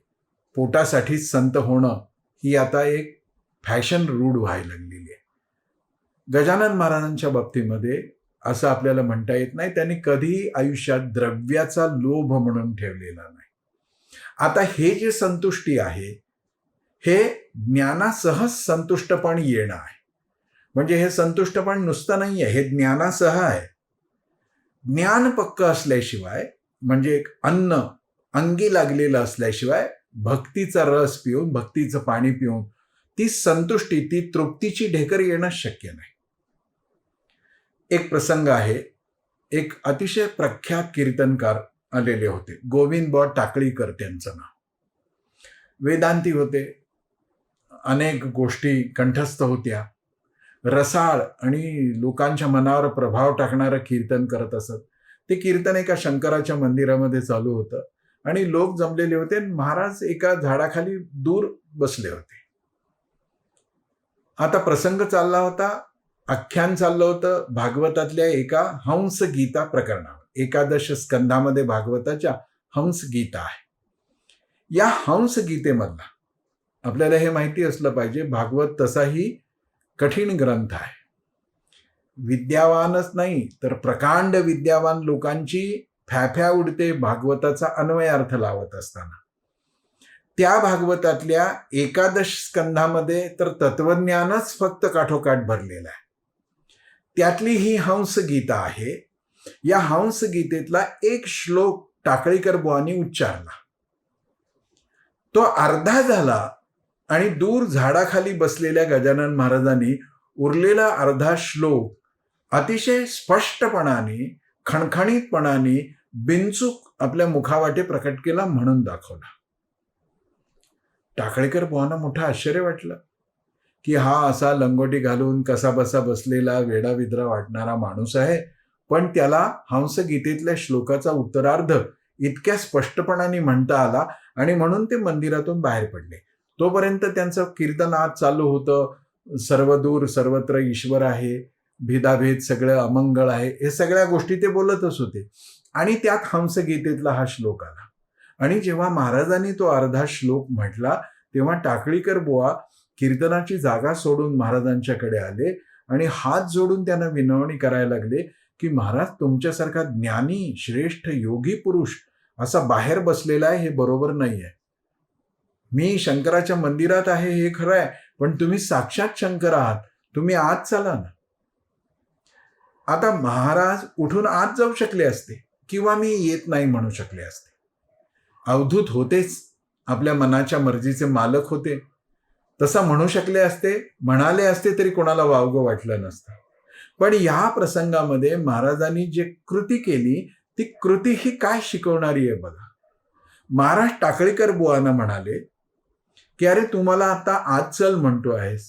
पोटासाठीच संत होणं ही आता एक फॅशन रूढ व्हायला लागलेली आहे. गजानन महाराजांच्या बाबतीमध्ये असं आपल्याला म्हणता येत नाही, त्यांनी कधी आयुष्यात द्रव्याचा लोभ म्हणून ठेवलेला नाही. आता हे जे संतुष्टी आहे हे ज्ञानासह संतुष्टपण येणं आहे. म्हणजे हे संतुष्टपण नुसतं नाही आहे, हे ज्ञानासह आहे. ज्ञान पक्क असल्याशिवाय, म्हणजे एक अन्न अंगी लागलेलं असल्याशिवाय, भक्तीचा रस पिऊन, भक्तीचं पाणी पिऊन ती संतुष्टी, ती तृप्तीची ढेकर येणं शक्य नाही. एक प्रसंग आहे, एक अतिशय प्रख्यात कीर्तनकार आलेले होते, गोविंदबुवा टाकळीकर त्यांचं नाव. वेदांती होते, अनेक गोष्टी कंठस्थ होत्या, रसाळ आणि लोकांच्या मनावर प्रभाव टाकणारं कीर्तन करत असत. ते कीर्तन एका शंकराच्या मंदिरामध्ये चालू होतं आणि लोक जमलेले होते आणि महाराज एका झाडाखाली दूर बसले होते. आता प्रसंग चालला होता, आख्यान चाललं होतं भागवतातल्या एका हंस गीता प्रकरणावर. 11 स्कंधामध्ये भागवताच्या हंस गीता आहे. या हंस गीतेमधला आपल्याला हे माहिती असलं पाहिजे, भागवत तसाही कठीण ग्रंथ आहे. विद्यावानच नाही तर प्रकांड विद्यावान लोकांची फॅफ्या उडते भागवताचा अन्वयार्थ लावत असताना. त्या भागवतातल्या 11 स्कंधामध्ये तर तत्वज्ञानच फक्त काठोकाठ भरलेलं आहे. त्यातली ही हंस गीता आहे. या हंस गीतेतला एक श्लोक टाकळीकर बुवांनी उच्चारला. तो अर्धा झाला आणि दूर झाडाखाली बसलेल्या गजानन महाराजांनी उरलेला अर्धा श्लोक अतिशय स्पष्टपणाने, खणखणीतपणाने, बिनचूक आपल्या मुखावाटे प्रकट केला, म्हणून दाखवला. टाकळीकर बुवांना मोठं आश्चर्य वाटलं की हा असा लंगोटी घालून कसा बसा बसलेला वेडाविद्रा वाटणारा माणूस आहे, पण त्याला हंस गीतेतल्या श्लोकाचा उत्तरार्ध इतक्या स्पष्टपणाने म्हणता आला आणि म्हणून ते मंदिरातून बाहेर पडले. तोपर्यंत त्यांचं कीर्तन आज चालू होतं. सर्वदूर सर्वत्र ईश्वर आहे, भेदाभेद सगळं अमंगळ आहे, हे सगळ्या गोष्टी ते बोलतच होते. आणि त्यात हंस गीतेतला हा श्लोक आला. आणि जेव्हा महाराजांनी तो अर्धा श्लोक म्हटला तेव्हा टाकळीकर बुवा कीर्तनाची जागा सोडून महाराजांच्याकडे आले आणि हात जोडून त्यांना विनवणी करायला लागले की महाराज, तुमच्यासारखा ज्ञानी श्रेष्ठ योगी पुरुष असा बाहेर बसलेला आहे, हे बरोबर नाही आहे. मी शंकराच्या मंदिरात आहे हे खरं आहे, पण तुम्ही साक्षात शंकर आहात, तुम्ही आत चला ना. आता महाराज उठून आत जाऊ शकले असते किंवा मी येत नाही म्हणू शकले असते. अवधूत होतेच, आपल्या मनाच्या मर्जीचे मालक होते. तसं म्हणू शकले असते, म्हणाले असते तरी कोणाला वावगं वाटलं नसतं. पण या प्रसंगामध्ये महाराजांनी जे कृती केली ती कृती ही काय शिकवणारी आहे बघा. महाराज टाकळीकर बुवांना म्हणाले की अरे, तुम्हाला आता आत चल म्हणतो आहेस,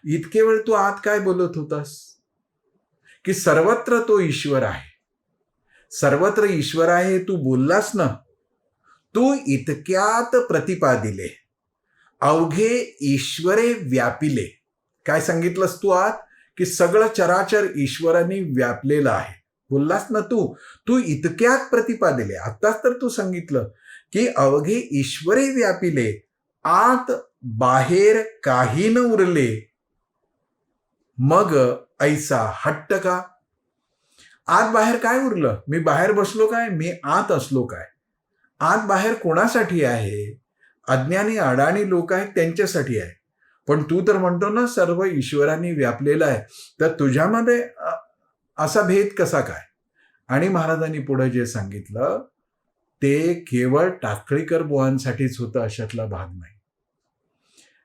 इतके वेळ तू आत काय बोलत होतास की सर्वत्र तो ईश्वर आहे, सर्वत्र ईश्वर आहे तू बोललास ना. तू इतक्यात प्रतिपादिले अवघे ईश्वरे व्यापिले. काय सांगितलंस तू आत की सगळं चराचर ईश्वराने व्यापलेलं आहे, बोललास ना तू. तू इतक्यात प्रतिपादिले, आताच तर तू सांगितलं की अवघे ईश्वरे व्यापिले, आत बाहेर काही न उरले, मग ऐसा हट्ट का. आत बाहेर काय उरलं? मी बाहेर बसलो काय? मी आत असलो काय? आत बाहेर कोणासाठी आहे? अज्ञानी अडाणी लोक आहेत त्यांच्यासाठी आहे. पण तू तर म्हणतो ना सर्व ईश्वरांनी व्यापलेला आहे, तर तुझ्यामध्ये असा भेद कसा काय? आणि महाराजांनी पुढे जे सांगितलं ते केवळ टाकळीकर बुवांसाठीच होतं अशातला भाग नाही.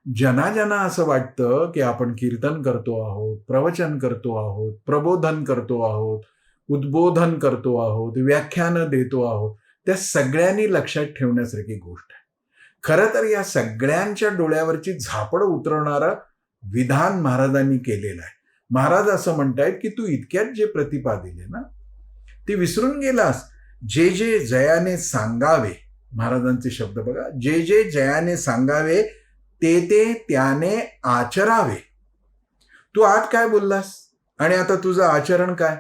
ज्यांना असं वाटतं की आपण कीर्तन करतो आहोत, प्रवचन करतो आहोत, प्रबोधन करतो आहोत, उद्बोधन करतो आहोत, व्याख्यानं देतो आहोत, त्या सगळ्यांनी लक्षात ठेवण्यासारखी गोष्ट आहे. खरं तर या सगळ्यांच्या डोळ्यावरची झापड उतरवणारं विधान महाराजांनी केलेलं आहे. महाराज असं म्हणतायत की तू इतक्यात जे प्रतिपादिले ना ते विसरून गेलास. जे जे जयाने सांगावे, महाराजांचे शब्द बघा, जे जे जयाने सांगावे ते ते त्याने आचरावे. तू आज काय बोललास आणि आता तुझं आचरण काय?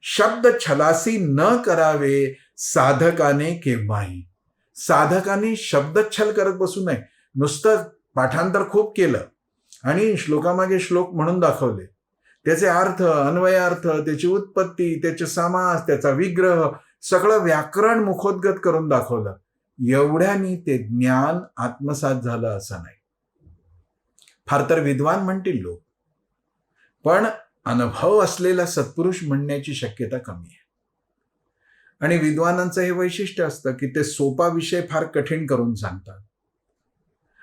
शब्द छलासी न करावे साधकाने केव्हाही. साधकाने शब्दच्छल करत बसू नये. नुसतं पाठांतर खूप केलं आणि श्लोकामागे श्लोक म्हणून दाखवले, त्याचे अर्थ, अन्वयार्थ, त्याची उत्पत्ती, त्याचे समास, त्याचा विग्रह, सगळं व्याकरण मुखोद्गत करून दाखवलं, एवढ्यानी ते ज्ञान आत्मसात झालं असं नाही. फार तर विद्वान म्हणतील लोक, पण अनुभव असलेला सत्पुरुष म्हणण्याची शक्यता कमी आहे. आणि विद्वानांचं हे वैशिष्ट्य असतं की ते सोपा विषय फार कठीण करून सांगतात.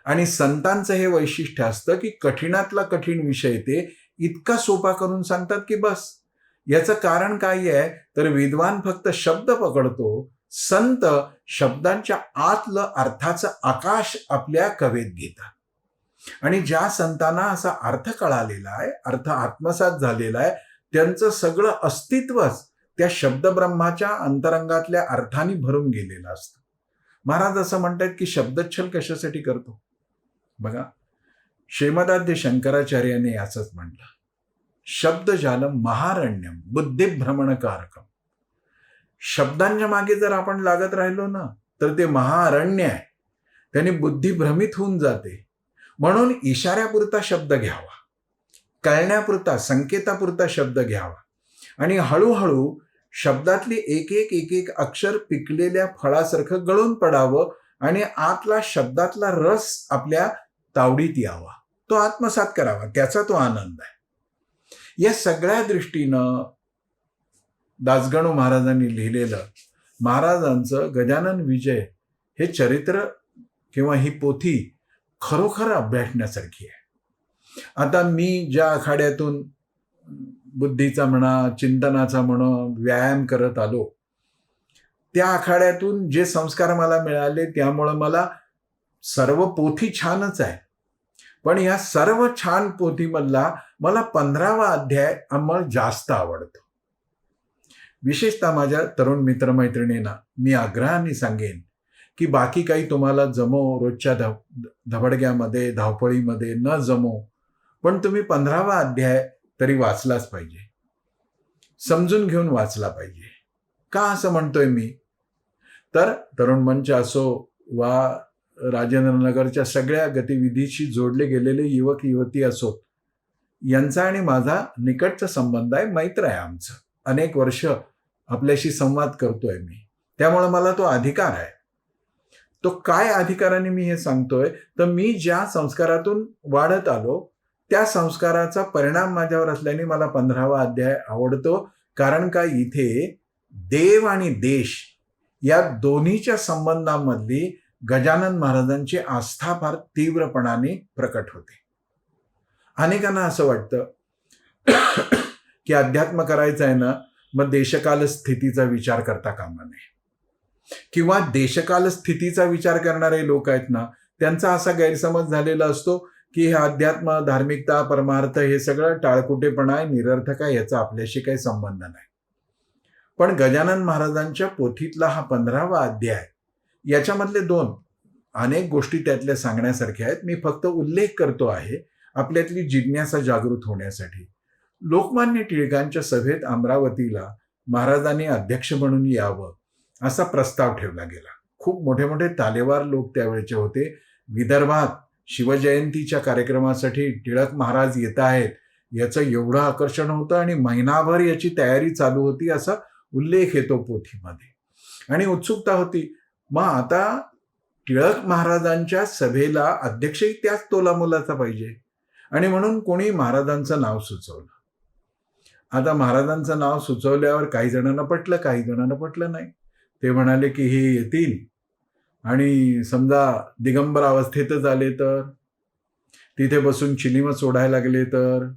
आणि संतांचं हे वैशिष्ट्य असतं की कठीणातला कठीण विषय ते इतका सोपा करून सांगतात की बस. याचं कारण काय आहे तर विद्वान फक्त शब्द पकडतो, संत शब्दांच्या आतलं अर्थाचं आकाश आपल्या कवेत घेतात. आणि ज्या संतांना असा अर्थ कळालेला आहे, अर्थ आत्मसात झालेला आहे, त्यांचं सगळं अस्तित्वच त्या शब्दब्रह्माच्या अंतरंगातल्या अर्थाने भरून गेलेलं असतं. महाराज असं म्हणतात की शब्दच्छल कशासाठी करतो? बघा, श्रीमदाद्य शंकराचार्याने असंच म्हटलं, शब्दजालम महारण्यम बुद्धिभ्रमणकारकम. शब्दांच्या मागे जर आपण लागत राहिलो ना तर ते महाअरण्य आहे, त्याने बुद्धी भ्रमित होऊन जाते. म्हणून इशाऱ्यापुरता शब्द घ्यावा, कळण्यापुरता संकेतापुरता शब्द घ्यावा आणि हळूहळू शब्दातली एक एक अक्षर पिकलेल्या फळासारखं गळून पडावं आणि आतला शब्दातला रस आपल्या तावडीत यावा, तो आत्मसात करावा, त्याचा तो आनंद आहे. या सगळ्या दृष्टीनं दासगणू महाराजांनी लिहिलेलं महाराजांचं गजानन विजय हे चरित्र किंवा ही पोथी खरोखर अभ्यासण्यासारखी आहे. आता मी ज्या आखाड्यातून बुद्धीचा म्हणा, चिंतनाचा म्हणा व्यायाम करत आलो, त्या आखाड्यातून जे संस्कार मला मिळाले त्यामुळं मला सर्व पोथी छानच आहे, पण या सर्व छान पोथीमधला मला 15वा अध्याय अंमळ जास्त आवडतो. विशेषतः माझ्या तरुण मित्रमैत्रिणींना मी आग्रहाने सांगेन की बाकी काही तुम्हाला जमो, रोजच्या धबडग्यामध्ये धावपळीमध्ये न जमो, पण तुम्ही 15वा अध्याय तरी वाचलाच पाहिजे, समजून घेऊन वाचला पाहिजे. का असं म्हणतोय मी? तर तरुण मंच असो वा राजेंद्रनगरच्या सगळ्या गतिविधीशी जोडले गेलेले युवक युवती असोत, यांचा आणि माझा निकटचा संबंध आहे, मैत्र आहे आमचं. अनेक वर्ष आपल्याशी संवाद करतोय मी, त्यामुळे मला तो अधिकार आहे. तो काय अधिकाराने मी हे सांगतोय, तर मी ज्या संस्कारातून वाढत आलो त्या संस्काराचा परिणाम माझ्यावर असल्याने मला 15वा अध्याय आवडतो. कारण का, इथे देव आणि देश या दोन्हीच्या संबंधामधली गजानन महाराजांची आस्था फार तीव्रपणाने प्रकट होते. अनेकांना असं वाटतं की अध्यात्म करायचं आहे ना, मग देशकाल स्थितीचा विचार करता कामा नये, किंवा देशकाल स्थितीचा विचार करणारे लोक आहेत ना, त्यांचा असा गैरसमज झालेला असतो की हे अध्यात्म, धार्मिकता, परमार्थ हे सगळं टाळकुटेपणा आहे, निरर्थक आहे, याचा आपल्याशी काही संबंध नाही. पण गजानन महाराजांच्या पोथीतला हा 15वा अध्याय, याच्यामधले अनेक गोष्टी त्यातल्या सांगण्यासारख्या आहेत. मी फक्त उल्लेख करतो आहे आपल्यातली जिज्ञासा जागृत होण्यासाठी. लोकमान्य टिळकांच्या सभेत अमरावतीला महाराजांनी अध्यक्ष म्हणून यावं असा प्रस्ताव ठेवला गेला. खूप मोठे मोठे तालेवार लोक त्यावेळेचे होते. विदर्भात शिवजयंतीच्या कार्यक्रमासाठी टिळक महाराज येत आहेत याचं एवढं आकर्षण होतं आणि महिनाभर याची तयारी चालू होती, असा उल्लेख येतो पोथीमध्ये. आणि उत्सुकता होती, मग आता टिळक महाराजांच्या सभेला अध्यक्षही त्याच तोलामोलाचा पाहिजे, आणि म्हणून कोणी महाराजांचं नाव सुचवलं. आता महाराजांचं नाव सुचवल्यावर काही जणांना पटलं, काही जणांना पटलं नाही. ते म्हणाले की हे येतील आणि समजा दिगंबर अवस्थेतच आले तर, तिथे बसून चिलीम सोडायला लागले तर,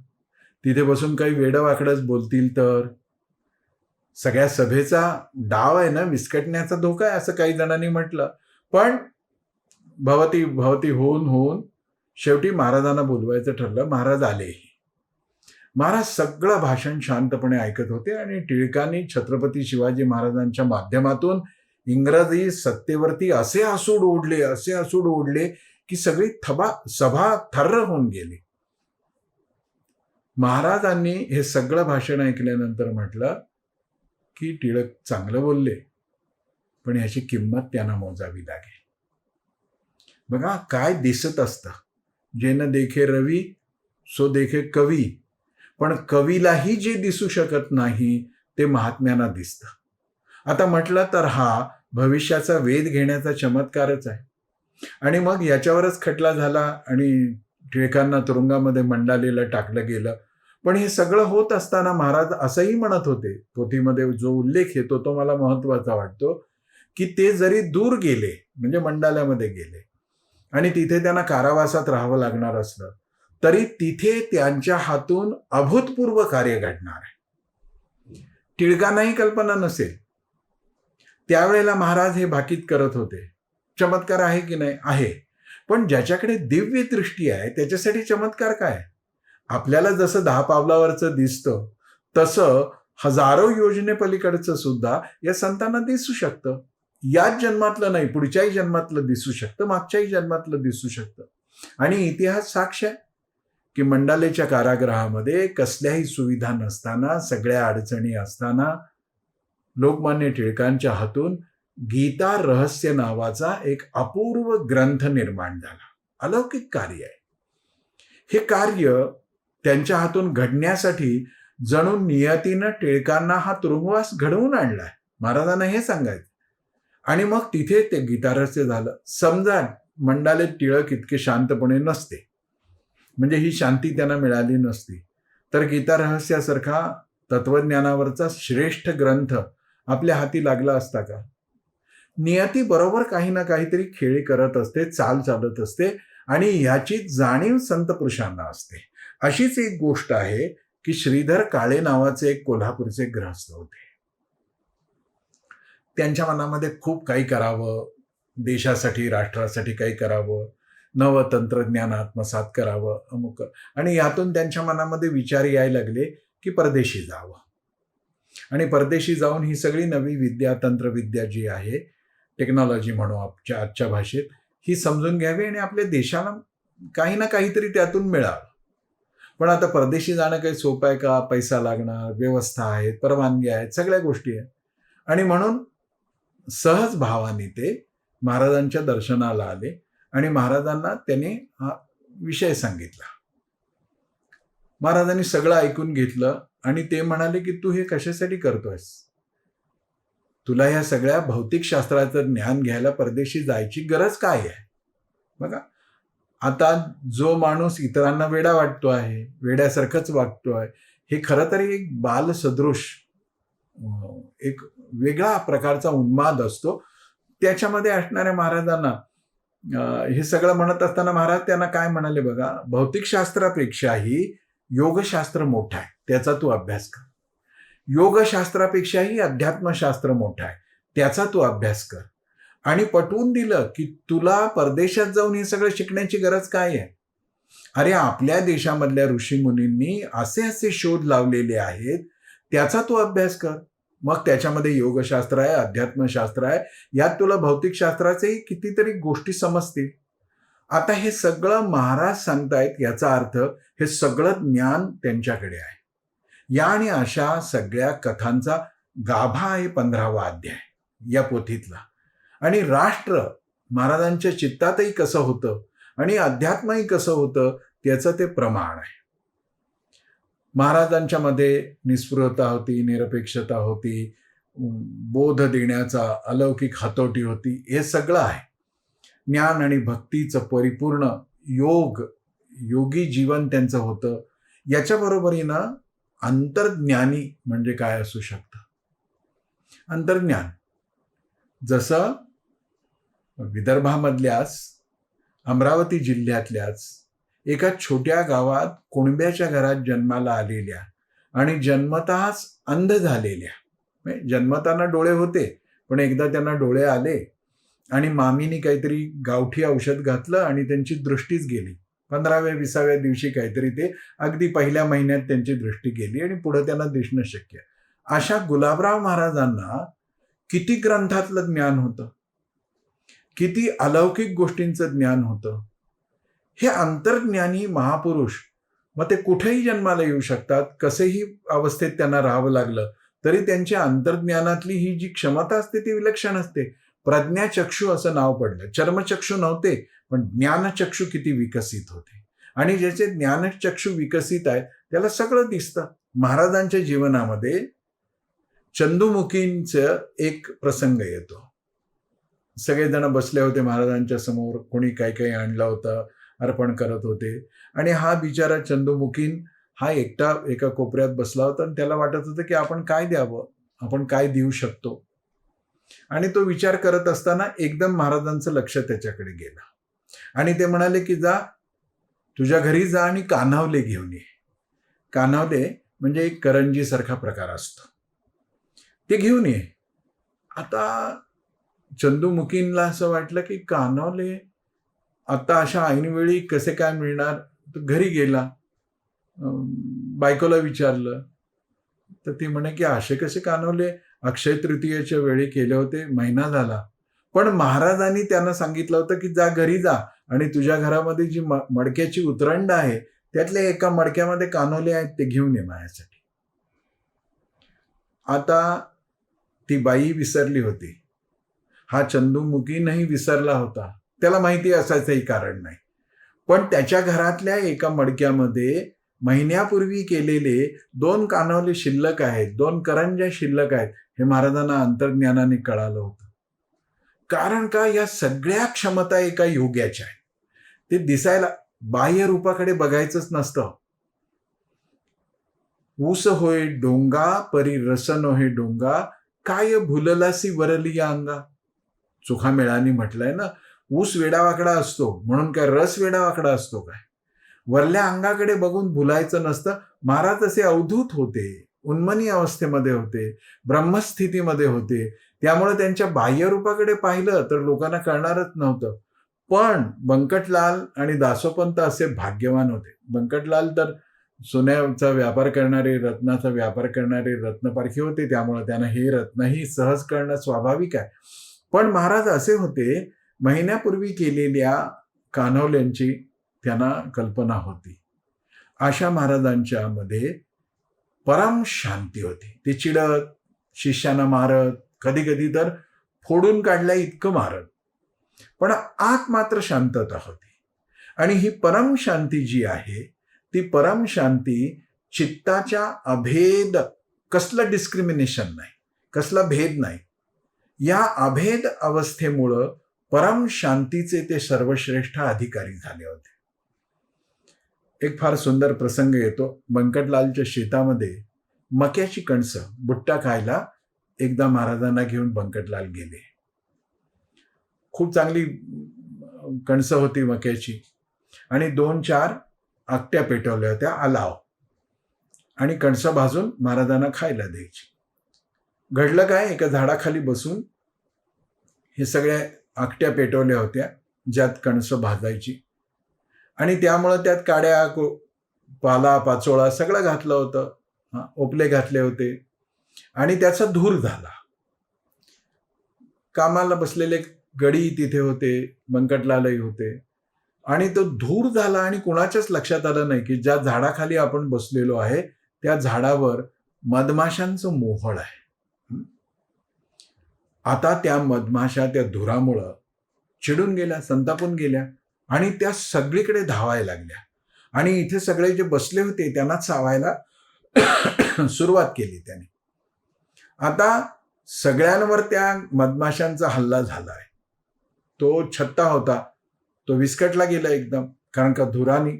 तिथे बसून काही वेडवाकडंच बोलतील तर, सगळ्या सभेचा डाव आहे ना, विस्कटण्याचा धोका आहे, असं काही जणांनी म्हटलं. पण भवती भवती होऊन शेवटी महाराजांना बोलवायचं ठरलं. महाराज आलेही. महाराज सगळं भाषण शांतपणे ऐकत होते आणि टिळकांनी छत्रपती शिवाजी महाराजांच्या माध्यमातून इंग्रजी सत्तेवरती असे आसूड ओढले की सगळी सभा थर्र होऊन गेली. महाराजांनी हे सगळं भाषण ऐकल्यानंतर म्हटलं की टिळक चांगलं बोलले, पण ह्याची किंमत त्यांना मोजावी लागेल. बघा काय दिसत असतं, जे न देखे रवी सो देखे कवी, पण कवीलाही जे दिसू शकत नाही ते महात्म्यांना दिसतं. आता म्हटलं तर हा भविष्याचा वेध घेण्याचा चमत्कारच आहे. आणि मग याच्यावरच खटला झाला आणि टिळकांना तुरुंगामध्ये मंडालेलं टाकलं गेलं. पण हे सगळं होत असताना महाराज असंही म्हणत होते, पोथीमध्ये जो उल्लेख येतो तो मला महत्वाचा वाटतो, की ते जरी दूर गेले म्हणजे मंडाल्यामध्ये गेले आणि तिथे त्यांना कारावासात राहावं लागणार असलं, तरी तिथे त्यांच्या हातून अभूतपूर्व कार्य घडणार आहे. टिळकांनाही कल्पना नसेल. त्यावेळेला महाराज हे भाकीत करत होते. चमत्कार आहे की नाही? आहे. पण ज्याच्याकडे दिव्य दृष्टी आहे त्याच्यासाठी चमत्कार काय? आपल्याला जसं 10 पावलावरचं दिसतं तसं हजारो योजनेपलीकडचं सुद्धा या संतांना दिसू शकतं. याच जन्मातलं नाही, पुढच्याही जन्मातलं दिसू शकतं, मागच्याही जन्मातलं दिसू शकतं. आणि इतिहास साक्ष आहे की मंडालेच्या कारागृहामध्ये कसल्याही सुविधा नसताना, सगळ्या अडचणी असताना लोकमान्य टिळकांच्या हातून गीता रहस्य नावाचा एक अपूर्व ग्रंथ निर्माण झाला. अलौकिक कार्य आहे हे. कार्य त्यांच्या हातून घडण्यासाठी जणू नियतीनं टिळकांना हा तुरुंगवास घडवून आणलाय. महाराजांना हे सांगायचं. आणि मग तिथे ते गीता रहस्य झालं. समजा मंडाले टिळक इतके शांतपणे नसते, म्हणजे ही शांती त्यांना मिळाली नसती, तर गीता रहस्यासारखा तत्वज्ञानावरचा श्रेष्ठ ग्रंथ आपल्या हाती लागला असता का? नियती बरोबर काही ना काहीतरी खेळी करत असते, चाल चालत असते आणि ह्याची जाणीव संत पुरुषांना असते. अशीच एक गोष्ट आहे की श्रीधर काळे नावाचे एक कोल्हापूरचे गृहस्थ होते. त्यांच्या मनामध्ये खूप काही करावं, देशासाठी राष्ट्रासाठी काही करावं, नवं तंत्रज्ञान आत्मसात करावं, अमुक. आणि यातून त्यांच्या मनामध्ये विचार यायला लागले की परदेशी जावं आणि परदेशी जाऊन ही सगळी नवी विद्या, तंत्रविद्या जी आहे, टेक्नॉलॉजी म्हणू आजच्या भाषेत, ही समजून घ्यावी आणि आपल्या देशाला काही ना काहीतरी त्यातून मिळावं. पण आता परदेशी जाणं काही सोपं आहे का? पैसा लागणार, व्यवस्था आहेत, परवानगी आहेत, सगळ्या गोष्टी आहेत. आणि म्हणून सहज भावाने ते महाराजांच्या दर्शनाला आले आणि महाराजांना त्याने हा विषय सांगितला. महाराजांनी सगळं ऐकून घेतलं आणि ते म्हणाले की तू हे कशासाठी करतोयस? तुला ह्या सगळ्या भौतिक शास्त्राचं ज्ञान घ्यायला परदेशी जायची गरज काय आहे? बघा, आता जो माणूस इतरांना वेडा वाटतो आहे, वेड्यासारखंच वागतो आहे, हे खरं तर एक बालसदृश एक वेगळा प्रकारचा उन्माद असतो. त्याच्यामध्ये असणाऱ्या महाराजांना हे सगळं म्हणत असताना महाराज त्यांना काय म्हणाले बघा, भौतिक शास्त्रापेक्षाही योगशास्त्र मोठं आहे, त्याचा तू अभ्यास कर. योगशास्त्रापेक्षाही अध्यात्मशास्त्र मोठं आहे, त्याचा तू अभ्यास कर. आणि पटवून दिलं की तुला परदेशात जाऊन हे सगळं शिकण्याची गरज काय आहे? अरे आपल्या देशामधल्या ऋषीमुनींनी असे असे शोध लावलेले आहेत, त्याचा तू अभ्यास कर. मग त्याच्यामध्ये योगशास्त्र आहे, अध्यात्मशास्त्र आहे, यात तुला भौतिकशास्त्राचेही कितीतरी गोष्टी समजतील. आता हे सगळं महाराज सांगतायत, याचा अर्थ हे सगळं ज्ञान त्यांच्याकडे आहे. या आणि अशा सगळ्या कथांचा गाभा आहे 15वा अध्याय या पोथीतला. आणि राष्ट्र महाराजांच्या चित्तातही कसं होतं आणि अध्यात्मही कसं होतं त्याचं ते प्रमाण आहे. महाराजांच्या मध्ये निस्पृहता होती, निरपेक्षता होती, बोध देण्याचा अलौकिक हातोटी होती, हे सगळं आहे. ज्ञान आणि भक्तीचं परिपूर्ण योगी जीवन त्यांचं होतं. याच्या बरोबरीनं अंतर्ज्ञानी म्हणजे काय असू शकतं? अंतर्ज्ञान जसं विदर्भामधल्याच अमरावती जिल्ह्यातल्याच एका छोट्या गावात कुणब्याच्या घरात जन्माला आलेल्या आणि जन्मतःच अंध झालेल्या, जन्मताना डोळे होते पण एकदा त्यांना डोळे आले आणि मामीने काहीतरी गावठी औषध घातलं आणि त्यांची दृष्टीच गेली. 15व्या-20व्या दिवशी काहीतरी ते अगदी पहिल्या महिन्यात त्यांची दृष्टी गेली आणि पुढे त्यांना दिसणं शक्य. अशा गुलाबराव महाराजांना किती ग्रंथातलं ज्ञान होतं, किती अलौकिक गोष्टींचं ज्ञान होतं. हे अंतर्ज्ञानी महापुरुष मग ते कुठेही जन्माला येऊ शकतात, कसेही अवस्थेत त्यांना राहावं लागलं तरी त्यांच्या अंतर्ज्ञानातली ही जी क्षमता असते ती विलक्षण असते. प्रज्ञाचक्षु असं नाव पडलं. चर्मचक्षु नव्हते पण ज्ञानचक्षु किती विकसित होते. आणि ज्याचे ज्ञानचक्षु विकसित आहे त्याला सगळं दिसतं. महाराजांच्या जीवनामध्ये चंदुमुखींचं एक प्रसंग येतो. सगळेजण बसले होते महाराजांच्या समोर, कोणी काही काही आणलं होतं, अर्पण करत होते. आणि हा बिचारा चंदुमुखीन हा एकटा एका कोपऱ्यात बसला होता आणि त्याला वाटत होतं की आपण काय द्यावं, आपण काय देऊ शकतो. आणि तो विचार करत असताना एकदम महाराजांचं लक्ष त्याच्याकडे गेलं आणि ते म्हणाले की जा तुझ्या घरी जा आणि कान्हावले घेऊन ये. कान्हावले म्हणजे एक करंजी सारखा प्रकार असतो, ते घेऊन ये. आता चंदुमुखींना असं वाटलं की कान्हावले आता अशा ऐनवेळी कसे काय मिळणार. तो घरी गेला, बायकोला विचारलं, तर ती म्हणे की असे कसे कानवले अक्षय तृतीयेच्या वेळी केले होते, महिना झाला. पण महाराजांनी त्यांना सांगितलं होतं की जा घरी जा आणि तुझ्या घरामध्ये जी मडक्याची उतरंड आहे त्यातल्या एका मडक्यामध्ये कानवले आहेत ते घेऊन ये माझ्यासाठी. आता ती बाई विसरली होती, हा चंदूमुखीनही विसरला होता. त्याला माहिती असायचंही कारण नाही. पण त्याच्या घरातल्या एका मडक्यामध्ये महिन्यापूर्वी केलेले 2 कानवले शिल्लक आहेत, 2 करंज्या शिल्लक आहेत, हे महाराजांना अंतर्ज्ञानाने कळालं होतं. कारण का, या सगळ्या क्षमता एका योग्याच्या आहेत. ते दिसायला बाह्य रूपाकडे बघायचंच नसतं. ऊस होय डोंगा परी रस नोहे डोंगा, काय भुललासी वरली या अंगा. चोखामेळांनी म्हटलंय ना, ऊस वेडावाकडा असतो म्हणून काय रस वेडावाकडा असतो काय. वरल्या अंगाकडे बघून भुलायचं नसतं. महाराज असे अवधूत होते, उन्मनी अवस्थेमध्ये होते, ब्रह्मस्थितीमध्ये होते. त्यामुळे त्यांच्या बाह्य रूपाकडे पाहिलं तर लोकांना कळणारच नव्हतं. पण बंकटलाल आणि दासोपंत असे भाग्यवान होते. बंकटलाल तर सोन्याचा व्यापार करणारे, रत्नाचा व्यापार करणारे रत्नपारखी होते, त्यामुळे त्यांना हे रत्नही सहज कळणं स्वाभाविक आहे. पण महाराज असे होते, महिन्यापूर्वी केलेल्या कान्हवल्यांची त्यांना कल्पना होती. अशा महाराजांच्या मध्ये परम शांती होती. ते चिडत, शिष्यानं मारत, कधी कधी तर फोडून काढल्या इतकं मारत, पण आत मात्र शांतता होती. आणि ही परम शांती जी आहे ती परम शांती चित्ताच्या अभेद, कसलं डिस्क्रिमिनेशन नाही, कसला भेद नाही, या अभेद अवस्थेमुळं परम शांतीचे ते सर्वश्रेष्ठ अधिकारी झाले होते. एक फार सुंदर प्रसंग येतो. बंकटलालच्या शेतामध्ये मक्याची कणसं, बुट्टा खायला एकदा महाराजांना घेऊन बंकटलाल गेले. खूप चांगली कणसं होती मक्याची आणि 2-4 आकट्या पेटवल्या होत्या आलाव, आणि कणसं भाजून महाराजांना खायला द्यायची. घडलं काय, एका झाडाखाली बसून हे सगळ्या आकट्या पेटवल्या होत्या ज्यात कणसं भाजायची, आणि त्यामुळं त्यात काड्या, पाला पाचोळा सगळं घातलं होतं, ओपले घातले होते, आणि त्याचा धूर झाला. कामाला बसलेले गडी तिथे होते, बंकटलालही होते, आणि तो धूर झाला आणि कुणाच्याच लक्षात आलं नाही की ज्या झाडाखाली आपण बसलेलो आहे त्या झाडावर मधमाशांचं मोहळ आहे. आता त्या मधमाशा त्या धुरामुळं चिडून गेल्या, संतापून गेल्या, आणि त्या सगळीकडे धावायला लागल्या, आणि इथे सगळे जे बसले होते त्यांना चावायला सुरुवात केली त्याने. आता सगळ्यांवर त्या मधमाशांचा हल्ला झालाय. तो छत्ता होता, तो विस्कटला गेला एकदम, कारण का धुरानी.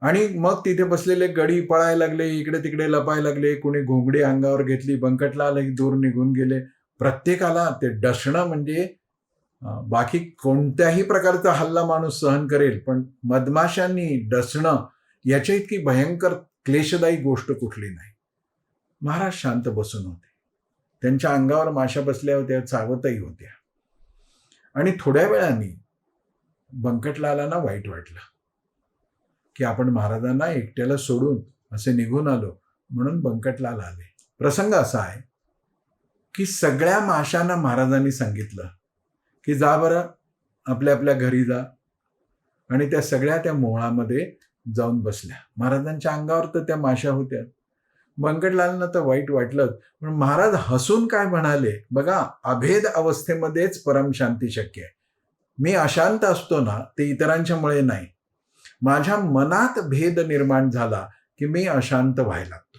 आणि मग तिथे बसलेले गडी पळायला लागले, इकडे तिकडे लपायला लागले, कोणी घोंगडी अंगावर घेतली, बंकटलालही दूर निघून गेले. प्रत्येकाला ते डसणं म्हणजे, बाकी कोणत्याही प्रकारचा हल्ला माणूस सहन करेल, पण मधमाशांनी डसणं याच्या इतकी भयंकर क्लेशदायी गोष्ट कुठली नाही. महाराज शांत बसून होते, त्यांच्या अंगावर माशा बसल्या होत्या, चावतही होत्या. आणि थोड्या वेळाने बंकटलालांना वाईट वाटलं की आपण महाराजांना एकट्याला सोडून असे निघून आलो, म्हणून बंकटलाल आले. प्रसंग असा आहे की सगळ्या माशांना महाराजांनी सांगितलं की जा बरं आपल्या आपल्या घरी जा, आणि त्या सगळ्या त्या मोहळामध्ये जाऊन बसल्या. महाराजांच्या अंगावर तर त्या माशा होत्या. बंकटलालांना तर वाईट वाटलं, पण महाराज हसून काय म्हणाले, बघा अभेद अवस्थेमध्येच परम शांती शक्य आहे. मी अशांत असतो ना ते इतरांच्यामुळे नाही, माझ्या मनात भेद निर्माण झाला की मी अशांत व्हायला लागतो,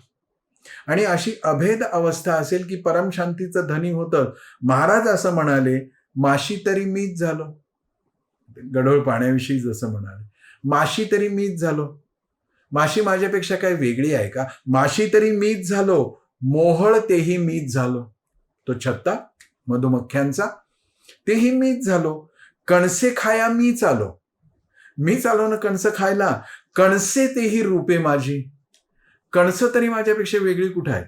आणि अशी अभेद अवस्था असेल की परम शांतीचं धनी होतं. महाराज असं म्हणाले, माशी तरी मीच झालो, गढूळ पाण्याविषयी जसं म्हणाले, माशी तरी मीच झालो. माशी माझ्यापेक्षा काय वेगळी आहे का? माशी तरी मीच झालो, मोहळ तेही मीच झालो. तो छत्ता मधुमख्यांचा तेही मीच झालो. कणसे खाया मीच आलो, मीच आलो ना कणसं खायला. कणसे तेही रूपे माझी, कणसं तरी माझ्यापेक्षा वेगळी कुठं आहे?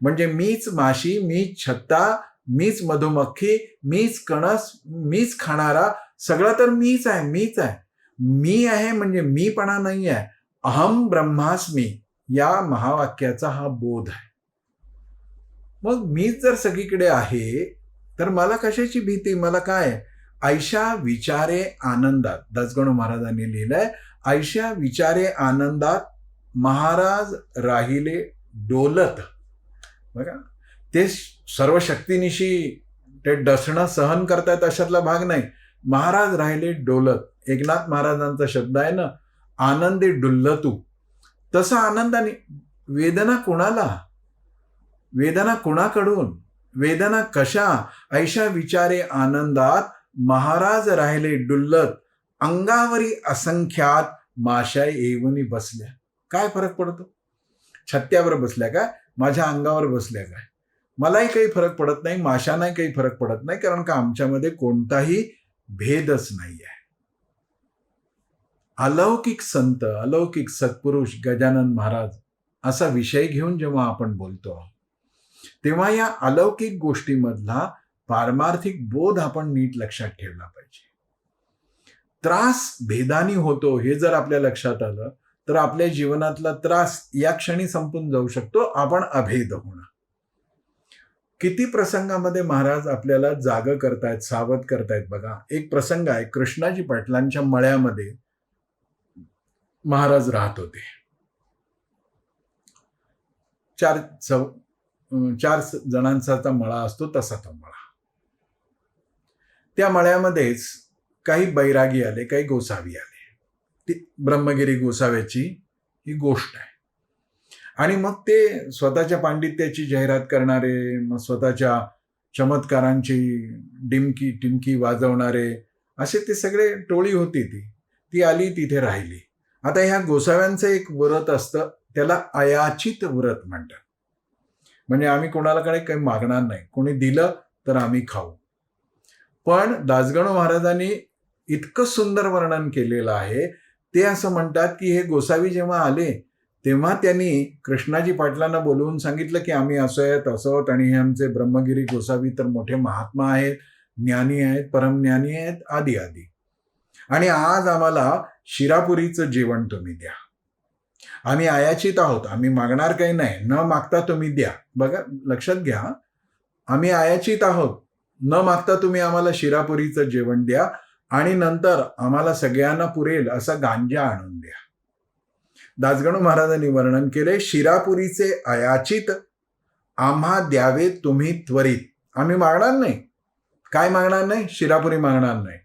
म्हणजे मीच माशी, मीच छत्ता, मीच मधुमक्खी, मीच कणस, मीच खाणारा, सगळं तर मीच आहे, मीच आहे. मी आहे म्हणजे मीपणा नाही आहे. अहम ब्रह्मास्मी, या महावाक्याचा हा बोध आहे. मग मीच जर सगळीकडे आहे तर मला कशाची भीती, मला काय? ऐशा विचारे आनंदात, दासगणू महाराजांनी लिहिलंय, ऐशा विचारे आनंदात महाराज राहिले डोलत. बघा, ते सर्व शक्तीनिशी ते डसणं सहन करतायत अशातला भाग नाही. महाराज राहिले डोलत. एकनाथ महाराजांचा शब्द आहे ना, आनंदे डुल्लतू. तसा आनंदाने. वेदना कोणाला? वेदना कोणाकडून? वेदना कशा? ऐशा विचारे आनंदात महाराज राहिले डुल्लत, अंगावरी असंख्यात माशा येऊनी बसल्या. काय फरक पडतो? छत्त्यावर बसल्या काय? माझ्या अंगावर बसल्या काय? मलाही काही फरक पडत नाही, माशांनाही काही फरक पडत नाही, कारण का आमच्यामध्ये कोणताही भेदच नाही आहे. अलौकिक संत, अलौकिक सत्पुरुष गजानन महाराज असा विषय घेऊन जेव्हा आपण बोलतो आहोत, तेव्हा या अलौकिक गोष्टीमधला पारमार्थिक बोध आपण नीट लक्षात ठेवला पाहिजे. त्रास भेदानी होतो हे जर आपल्या लक्षात आलं तर आपल्या जीवनातला त्रास या क्षणी संपून जाऊ शकतो. आपण अभेद होणं. किती प्रसंगामध्ये महाराज आपल्याला जाग करतायत, सावध करतायत. बघा, एक प्रसंग आहे, कृष्णाजी पाटलांच्या मळ्यामध्ये महाराज राहत होते. चार जणांचा मळा असतो तसा तो मळा. त्या मळ्यामध्येच काही बैरागी आले, काही गोसावी आले. ती ब्रह्मगिरी गोसाव्याची ही गोष्ट आहे. आणि मग ते स्वतःच्या पांडित्याची जाहिरात करणारे, मग स्वतःच्या चमत्कारांची डिमकी टिमकी वाजवणारे, असे ते सगळे टोळी होती. ती आली, तिथे राहिली. आता ह्या गोसाव्यांचं एक व्रत असतं, त्याला अयाचित व्रत म्हणतात. म्हणजे आम्ही कोणालाकडे काही मागणार नाही, कोणी दिलं तर आम्ही खाऊ. पण दासगणू महाराजांनी इतकं सुंदर वर्णन केलेलं आहे. ते असं म्हणतात की हे गोसावी जेव्हा आले तेव्हा त्यांनी कृष्णाजी पाटलांना बोलवून सांगितलं की आम्ही असं आहेत, असं आहोत, आणि हे आमचे ब्रह्मगिरी गोसावी तर मोठे महात्मा आहेत, ज्ञानी आहेत, परमज्ञानी आहेत, आदी आदी. आणि आज आम्हाला शिरापुरीचं जेवण तुम्ही द्या. आम्ही अयाचित आहोत, आम्ही मागणार काही नाही, न मागता तुम्ही द्या. बघा, लक्षात घ्या, आम्ही अयाचित आहोत, न मागता तुम्ही आम्हाला शिरापुरीचं जेवण द्या, आणि नंतर आम्हाला सगळ्यांना पुरेल असा गांजा आणून द्या. दासगणू महाराजांनी वर्णन केले, शिरापुरीचे अयाचित आम्हा द्यावे तुम्ही त्वरित. आम्ही मागणार नाही. काय मागणार नाही? शिरापुरी मागणार नाही.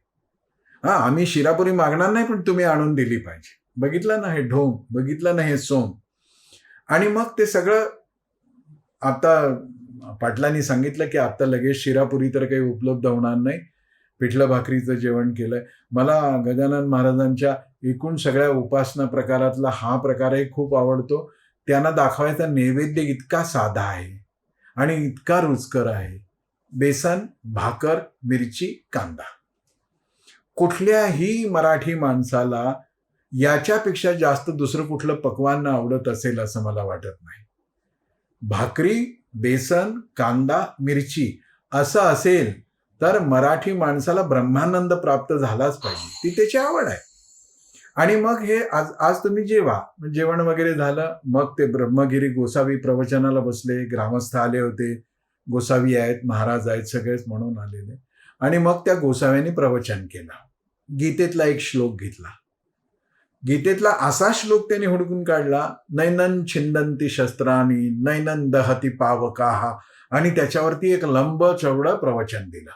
आम्ही शिरापुरी मागणार नाही, पण तुम्ही आणून दिली पाहिजे. बघितलं ना हे ढोंग, बघितलं ना हे सोंग. आणि मग ते सगळं आता पाटलांनी सांगितलं की आता लगेच शिरापुरी तर काही उपलब्ध होणार नाही, पिठलं भाकरीचं जेवण केलंय. मला गजानन महाराजांच्या एकूण सगळ्या उपासना प्रकारातला हा प्रकारही खूप आवडतो. त्यांना दाखवायचा नैवेद्य इतका साधा आहे आणि इतका रुचकर आहे. बेसन, भाकर, मिरची, कांदा. कुठल्याही मराठी माणसाला याच्यापेक्षा जास्त दुसरं कुठलं पक्वान आवडत असेल असं मला वाटत नाही. भाकरी, बेसन, कांदा, मिरची असं असेल तर मराठी माणसाला ब्रह्मानंद प्राप्त झालाच पाहिजे. ती त्याची आवड आहे. आणि मग हे आज तुम्ही जेवण वगैरे झालं, मग ते ब्रह्मगिरी गोसावी प्रवचनाला बसले. ग्रामस्थ आले होते, गोसावी आहेत, महाराज आहेत, सगळेच म्हणून आलेले. आणि मग त्या गोसाव्यांनी प्रवचन केलं. गीतेतला एक श्लोक घेतला. गीतेतला असा श्लोक त्यांनी हुडकून काढला, नैनन छिंदंती शस्त्रानी नैनन दहती पावकाहा, आणि त्याच्यावरती एक लंब चौडं प्रवचन दिलं.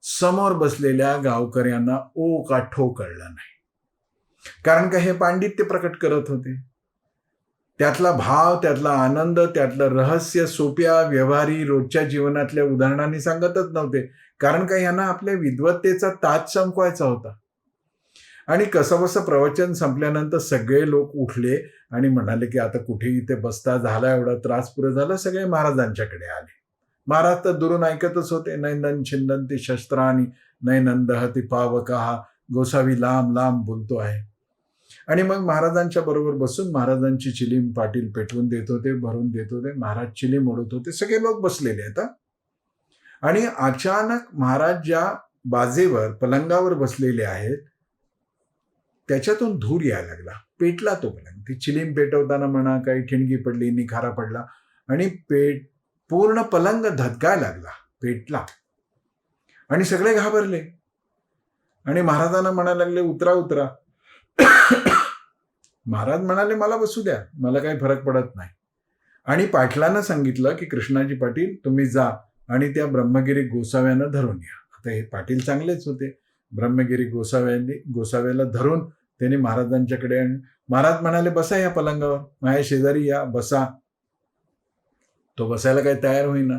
समोर बसलेल्या गावकऱ्यांना ओ का ठो कळलं नाही. कारण का हे पांडित्य प्रकट करत होते. त्यातला भाव, त्यातला आनंद, त्यातलं रहस्य सोप्या व्यवहारी रोजच्या जीवनातल्या उदाहरणांनी सांगतच नव्हते. कारण का यांना आपल्या विद्वत्तेचा ताज संपवायचा होता. आणि कसंबसं प्रवचन संपल्यानंतर सगळे लोक उठले आणि म्हणाले की आता कुठे इथे बसता, झाला एवढा त्रास पुरं झाला, सगळे महाराजांच्याकडे आले. महाराज तर दुरून ऐकतच होते, नैनन छिंदंती शस्त्रानी नैनन दहती पावकाहा. गोसावी लांब लांब बोलतो आहे. आणि मग महाराजांच्या बरोबर बसून महाराजांची चिलीम पाटील पेटवून देत होते, भरून देत होते. महाराज चिलीम ओढत होते, सगळे लोक बसलेले आहेत. आणि अचानक महाराज ज्या बाजेवर पलंगावर बसलेले आहेत त्याच्यातून धूर यायला लागला. पेटला तो पलंग. ती चिलीम पेटवताना म्हणा, काही ठिणगी पडली, निखारा पडला आणि पूर्ण पलंग धदकायला लागला, पेटला. आणि सगळे घाबरले आणि महाराजांना म्हणायला लागले, उतरा उतरा. महाराज म्हणाले, मला बसू द्या, मला काही फरक पडत नाही. आणि पाटलांना सांगितलं की कृष्णाजी पाटील तुम्ही जा आणि त्या ब्रह्मगिरी गोसाव्यांना धरून या. आता हे पाटील चांगलेच होते. ब्रह्मगिरी गोसाव्याला धरून त्यांनी महाराजांच्याकडे, महाराज म्हणाले, बसा या पलंगावर, माझ्या शेजारी या, बसा. तो बसायला काही तयार होईना.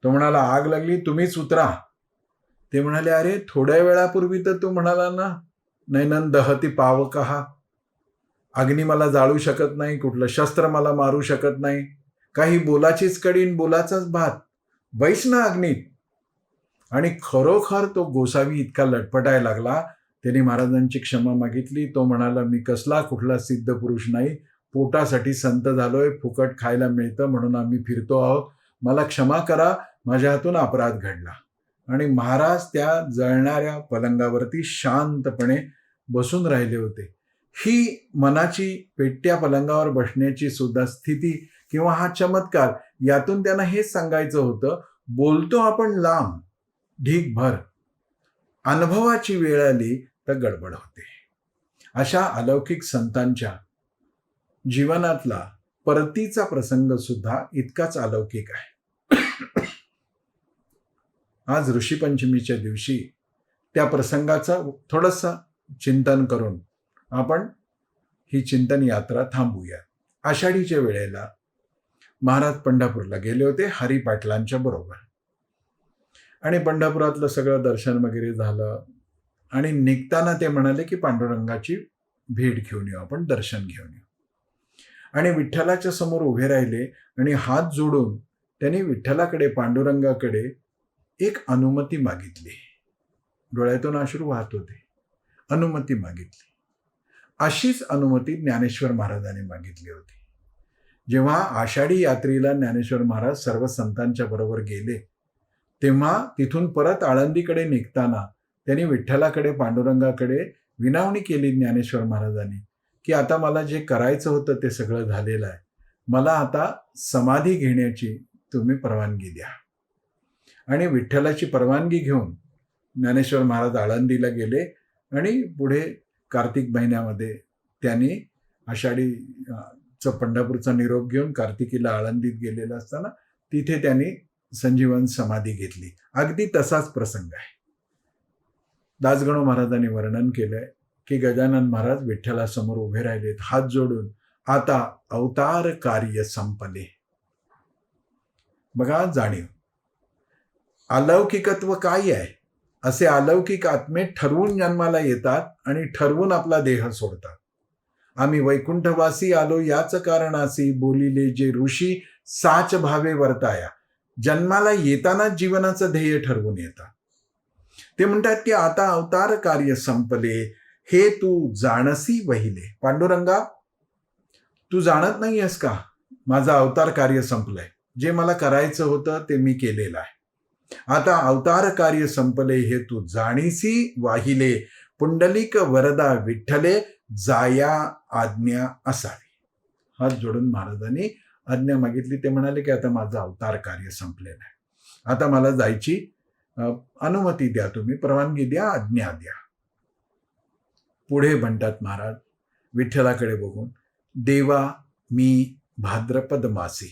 तो म्हणाला, आग लागली, तुम्हीच उतरा. ते म्हणाले, अरे थोड्या वेळापूर्वी तर तू म्हणाला ना, नैनन दहती पावकहा, अग्नी मला जाळू शकत नाही, कुठलं शस्त्र मला मारू शकत नाही, काही बोलाचीच कडी बोलाचाच भात, बैस ना अग्नीत. आणि खरोखर तो गोसावी इतका लटपटायला लागला. त्याने महाराजांची क्षमा मागितली. तो म्हणाला, मी कसला कुठला सिद्ध पुरुष नाही, पोटासाठी संत झालोय, फुकट खायला मिळतं म्हणून आम्ही फिरतो आहोत, मला क्षमा करा, माझ्या हातून अपराध घडला. आणि महाराज त्या जळणाऱ्या पलंगावरती शांतपणे बसून राहिले होते. ही मनाची पेटत्या पलंगावर बसण्याची सुद्धा स्थिती किंवा हा चमत्कार, यातून त्यांना हेच सांगायचं होतं, बोलतो आपण लांब, ढीकभर, अनुभवाची वेळ आली तर गडबड होते. अशा अलौकिक संतांच्या जीवनातला परतीचा प्रसंग सुद्धा इतकाच अलौकिक आहे. आज ऋषीपंचमीच्या दिवशी त्या प्रसंगाचं थोडंसं चिंतन करून आपण ही चिंतन यात्रा थांबूया. आषाढीच्या वेळेला महाराज पंढरपूरला गेले होते हरिपाटलांच्या बरोबर. आणि पंढरपुरातलं सगळं दर्शन वगैरे झालं आणि निघताना ते म्हणाले की पांडुरंगाची भेट घेऊन येऊ, आपण दर्शन घेऊन येऊ. आणि विठ्ठलाच्या समोर उभे राहिले आणि हात जोडून त्यांनी विठ्ठलाकडे, पांडुरंगाकडे एक अनुमती मागितली. डोळ्यातून अश्रू वाहत होते. अनुमती मागितली. अशीच अनुमती ज्ञानेश्वर महाराजांनी मागितली होती. जेव्हा आषाढी यात्रेला ज्ञानेश्वर महाराज सर्व संतांच्या बरोबर गेले, तेव्हा तिथून परत आळंदीकडे निघताना त्यांनी विठ्ठलाकडे, पांडुरंगाकडे विनवणी केली ज्ञानेश्वर महाराजांनी की आता मला जे करायचं होतं ते सगळं झालेलं आहे, मला आता समाधी घेण्याची तुम्ही परवानगी द्या. आणि विठ्ठलाची परवानगी घेऊन ज्ञानेश्वर महाराज आळंदीला गेले आणि पुढे कार्तिक महिन्यामध्ये त्यांनी आषाढीचं पंढरपूरचा निरोप घेऊन कार्तिकीला आळंदीत गेलेला असताना तिथे त्यांनी संजीवन समाधी घेतली. अगदी तसाच प्रसंग आहे. दासगणू महाराजांनी वर्णन केलंय की गजानन महाराज विठ्ठलासमोर उभे राहिलेत हात जोडून, आता अवतार कार्य संपले. बघा जाणीव, अलौकिकत्व काय आहे. असे अलौकिक आत्मे ठरवून जन्माला येतात आणि ठरवून आपला देह सोडतात. आम्ही वैकुंठवासी आलो याच कारणासी, बोलिले जे ऋषी साच भावे वर्ताया. जन्माला येतानाच जीवनाचं ध्येय ठरवून येतात. ते म्हणतात की आता अवतार कार्य संपले, हे तू जाणसी वहिले. पांडुरंगा, तू जाणत नाही आहेस का, माझं अवतार कार्य संपलंय. जे मला करायचं होतं ते मी केलेलं आहे. आता अवतार कार्य संपले, हे तू जाणीसी वाहिले. पुंडलिक वरदा विठ्ठले, जाया आज्ञा असावी. हात जोडून महाराजांनी आज्ञा मागितली. ते म्हणाले की आता माझं अवतार कार्य संपलेलं आहे, आता मला जायची अनुमती द्या, तुम्ही परवानगी द्या, आज्ञा द्या. पुढे म्हणतात महाराज विठ्ठलाकडे बघून, देवा मी भाद्रपद मासी,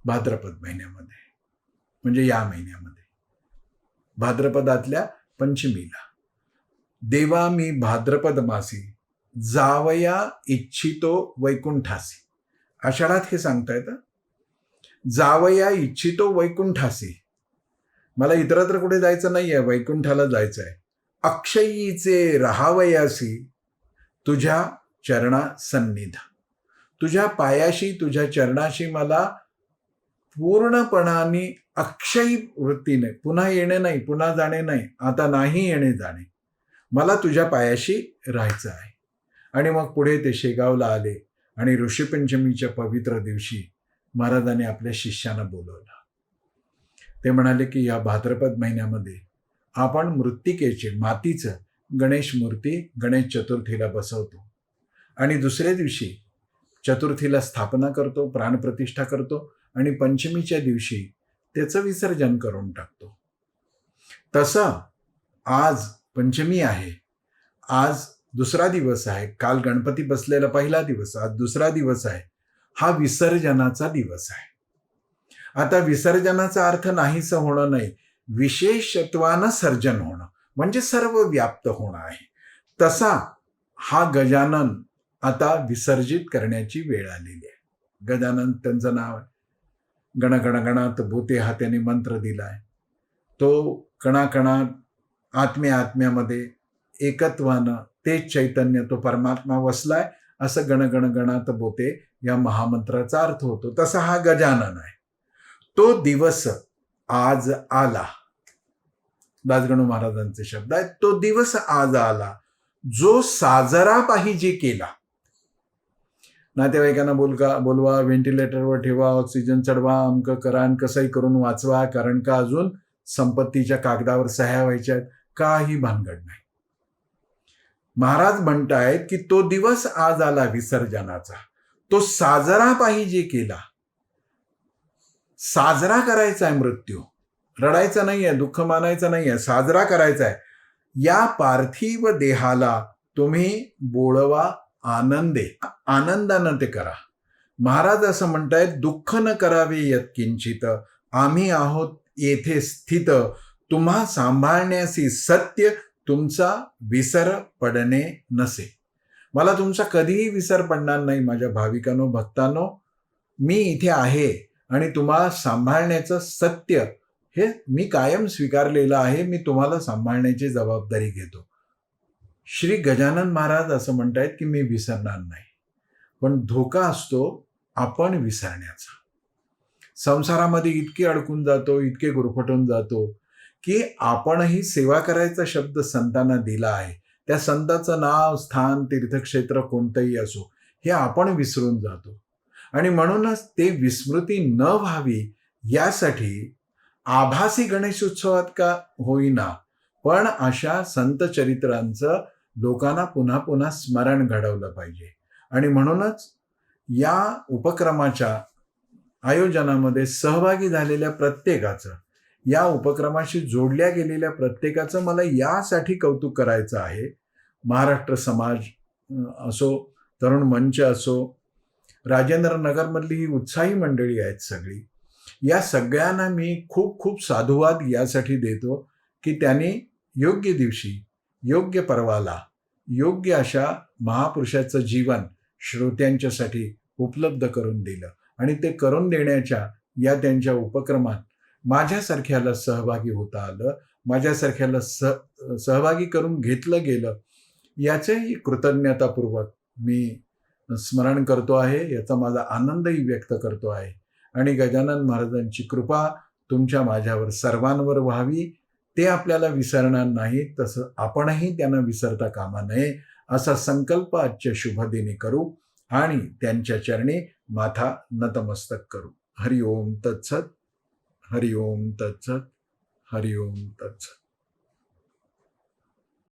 भाद्रपद महिन्यामध्ये म्हणजे या महिन्यामध्ये भाद्रपदातल्या पंचमीला, देवा मी भाद्रपद मासी जावया इच्छितो वैकुंठासी. आषाढात हे सांगता येतं, जावया इच्छितो वैकुंठासी. मला इतरत्र कुठे जायचं नाहीये, वैकुंठाला जायचं आहे. अक्षयीचे राहावयासी तुझ्या चरणा सन्निध. तुझ्या पायाशी, तुझ्या चरणाशी मला पूर्णपणाने अक्षयी वृत्तीने, पुन्हा येणे नाही, पुन्हा जाणे नाही, आता नाही येणे जाणे, मला तुझ्या पायाशी राहायचं आहे. आणि मग पुढे ते शेगावला आले आणि ऋषीपंचमीच्या पवित्र दिवशी महाराजांनी आपल्या शिष्यांना बोलवलं. ते म्हणाले की या भाद्रपद महिन्यामध्ये आपण मृत्तिकेचे, मातीचं गणेश मूर्ती गणेश चतुर्थीला बसवतो आणि दुसऱ्या दिवशी चतुर्थीला स्थापना करतो, प्राणप्रतिष्ठा करतो आणि पंचमीच्या दिवशी त्याचं विसर्जन करून टाकतो. तसं आज पंचमी आहे, आज दुसरा दिवस आहे, काल गणपती बसलेला पहिला दिवस, आज दुसरा दिवस आहे, हा विसर्जनाचा दिवस आहे. आता विसर्जनाचा अर्थ नाहीसं होणं नाही, विशेषत्वानं सर्जन होणं म्हणजे सर्व व्याप्त होणं आहे. तसा हा गजानन आता विसर्जित करण्याची वेळ आलेली आहे. गजानन त्यांचं नाव आहे. गणगणगणात भूते हा त्याने मंत्र दिलाय. तो कणाकणात आत्म्यामध्ये एकत्वानं तेच चैतन्य तो परमात्मा वसलाय असं गणगणगणात बोते या महामंत्राचा अर्थ होतो. तसा हा गजानन आहे. तो दिवस आज आला, दासगणू महाराजांचे शब्द आहेत. तो दिवस आज आला जो साजरा पाहिजे केला. नातेवाईकांना बोलवा, व्हेंटिलेटरवर ठेवा, ऑक्सिजन चढवा, अमकं करा आणि कसंही करून वाचवा, कारण का अजून संपत्तीच्या कागदावर सह्या व्हायच्या आहेत. काही भानगड नाही. महाराज म्हणतायत की तो दिवस आज आला विसर्जनाचा, तो साजरा पाहिजे केला. साजरा करायचा आहे मृत्यू, रडायचा नाहीये, दुःख मानायचं नाहीये, साजरा करायचा आहे. या पार्थिव देहाला तुम्ही बोळवा आनंदे, आनंदानं ते करा. महाराज असं म्हणतायत, दुःख न करावे यत्किंचित, आम्ही आहोत येथे स्थित, तुम्हा सांभाळण्यासी सत्य, तुमचा विसर पडणे नसे. मला तुमचा कधीही विसर पडणार नाही माझ्या भाविकांनो, भक्तांनो. मी इथे आहे आणि तुम्हाला सांभाळण्याचं सत्य हे मी कायम स्वीकारलेलं आहे. मी तुम्हाला सांभाळण्याची जबाबदारी घेतो. श्री गजानन महाराज असं म्हणतायत की मी विसरणार नाही. पण धोका असतो आपण विसरण्याचा. संसारामध्ये इतके अडकून जातो, इतके गुरफटून जातो की आपणही सेवा करायचा शब्द संतांना दिला आहे. त्या संताचं नाव, स्थान, तीर्थक्षेत्र कोणतंही असो, हे आपण विसरून जातो. आणि म्हणूनच ते विस्मृती न व्हावी यासाठी आभासी गणेशोत्सवात का होईना, पण अशा संत चरित्रांचं लोकांना पुन्हा पुन्हा स्मरण घडवलं पाहिजे. आणि म्हणूनच या उपक्रमाच्या आयोजनामध्ये सहभागी झालेल्या प्रत्येकाचं, या उपक्रमाशी जोडल्या गेलेल्या प्रत्येकाचं मला यासाठी कौतुक करायचं आहे. महाराष्ट्र समाज असो, तरुण मंच असो, राजेंद्र नगरमधली ही उत्साही मंडळी आहेत सगळी, या सगळ्यांना मी खूप खूप साधुवाद यासाठी देतो की त्यांनी योग्य दिवशी, योग्य पर्वाला, योग्य अशा महापुरुषाचं जीवन श्रोत्यांच्यासाठी उपलब्ध करून दिलं. आणि ते करून देण्याच्या या त्यांच्या उपक्रमात माझ्यासारख्याला सहभागी होता आलं, माझ्यासारख्याला सहभागी करून घेतलं गेलं, याचंही कृतज्ञतापूर्वक मी स्मरण करतो आहे. याचा माझा आनंदही व्यक्त करतो आहे. आणि गजानन महाराजांची कृपा तुमच्या माझ्यावर सर्वांवर व्हावी. ते आपल्याला विसरणार नाही, तसं आपणही त्यांना विसरता कामा नये असा संकल्प आजच्या शुभदिनी करू आणि त्यांच्या चरणी माथा नतमस्तक करू. हरिओम तत्सत, हरिओम तत्सत, हरिओम तत्सत.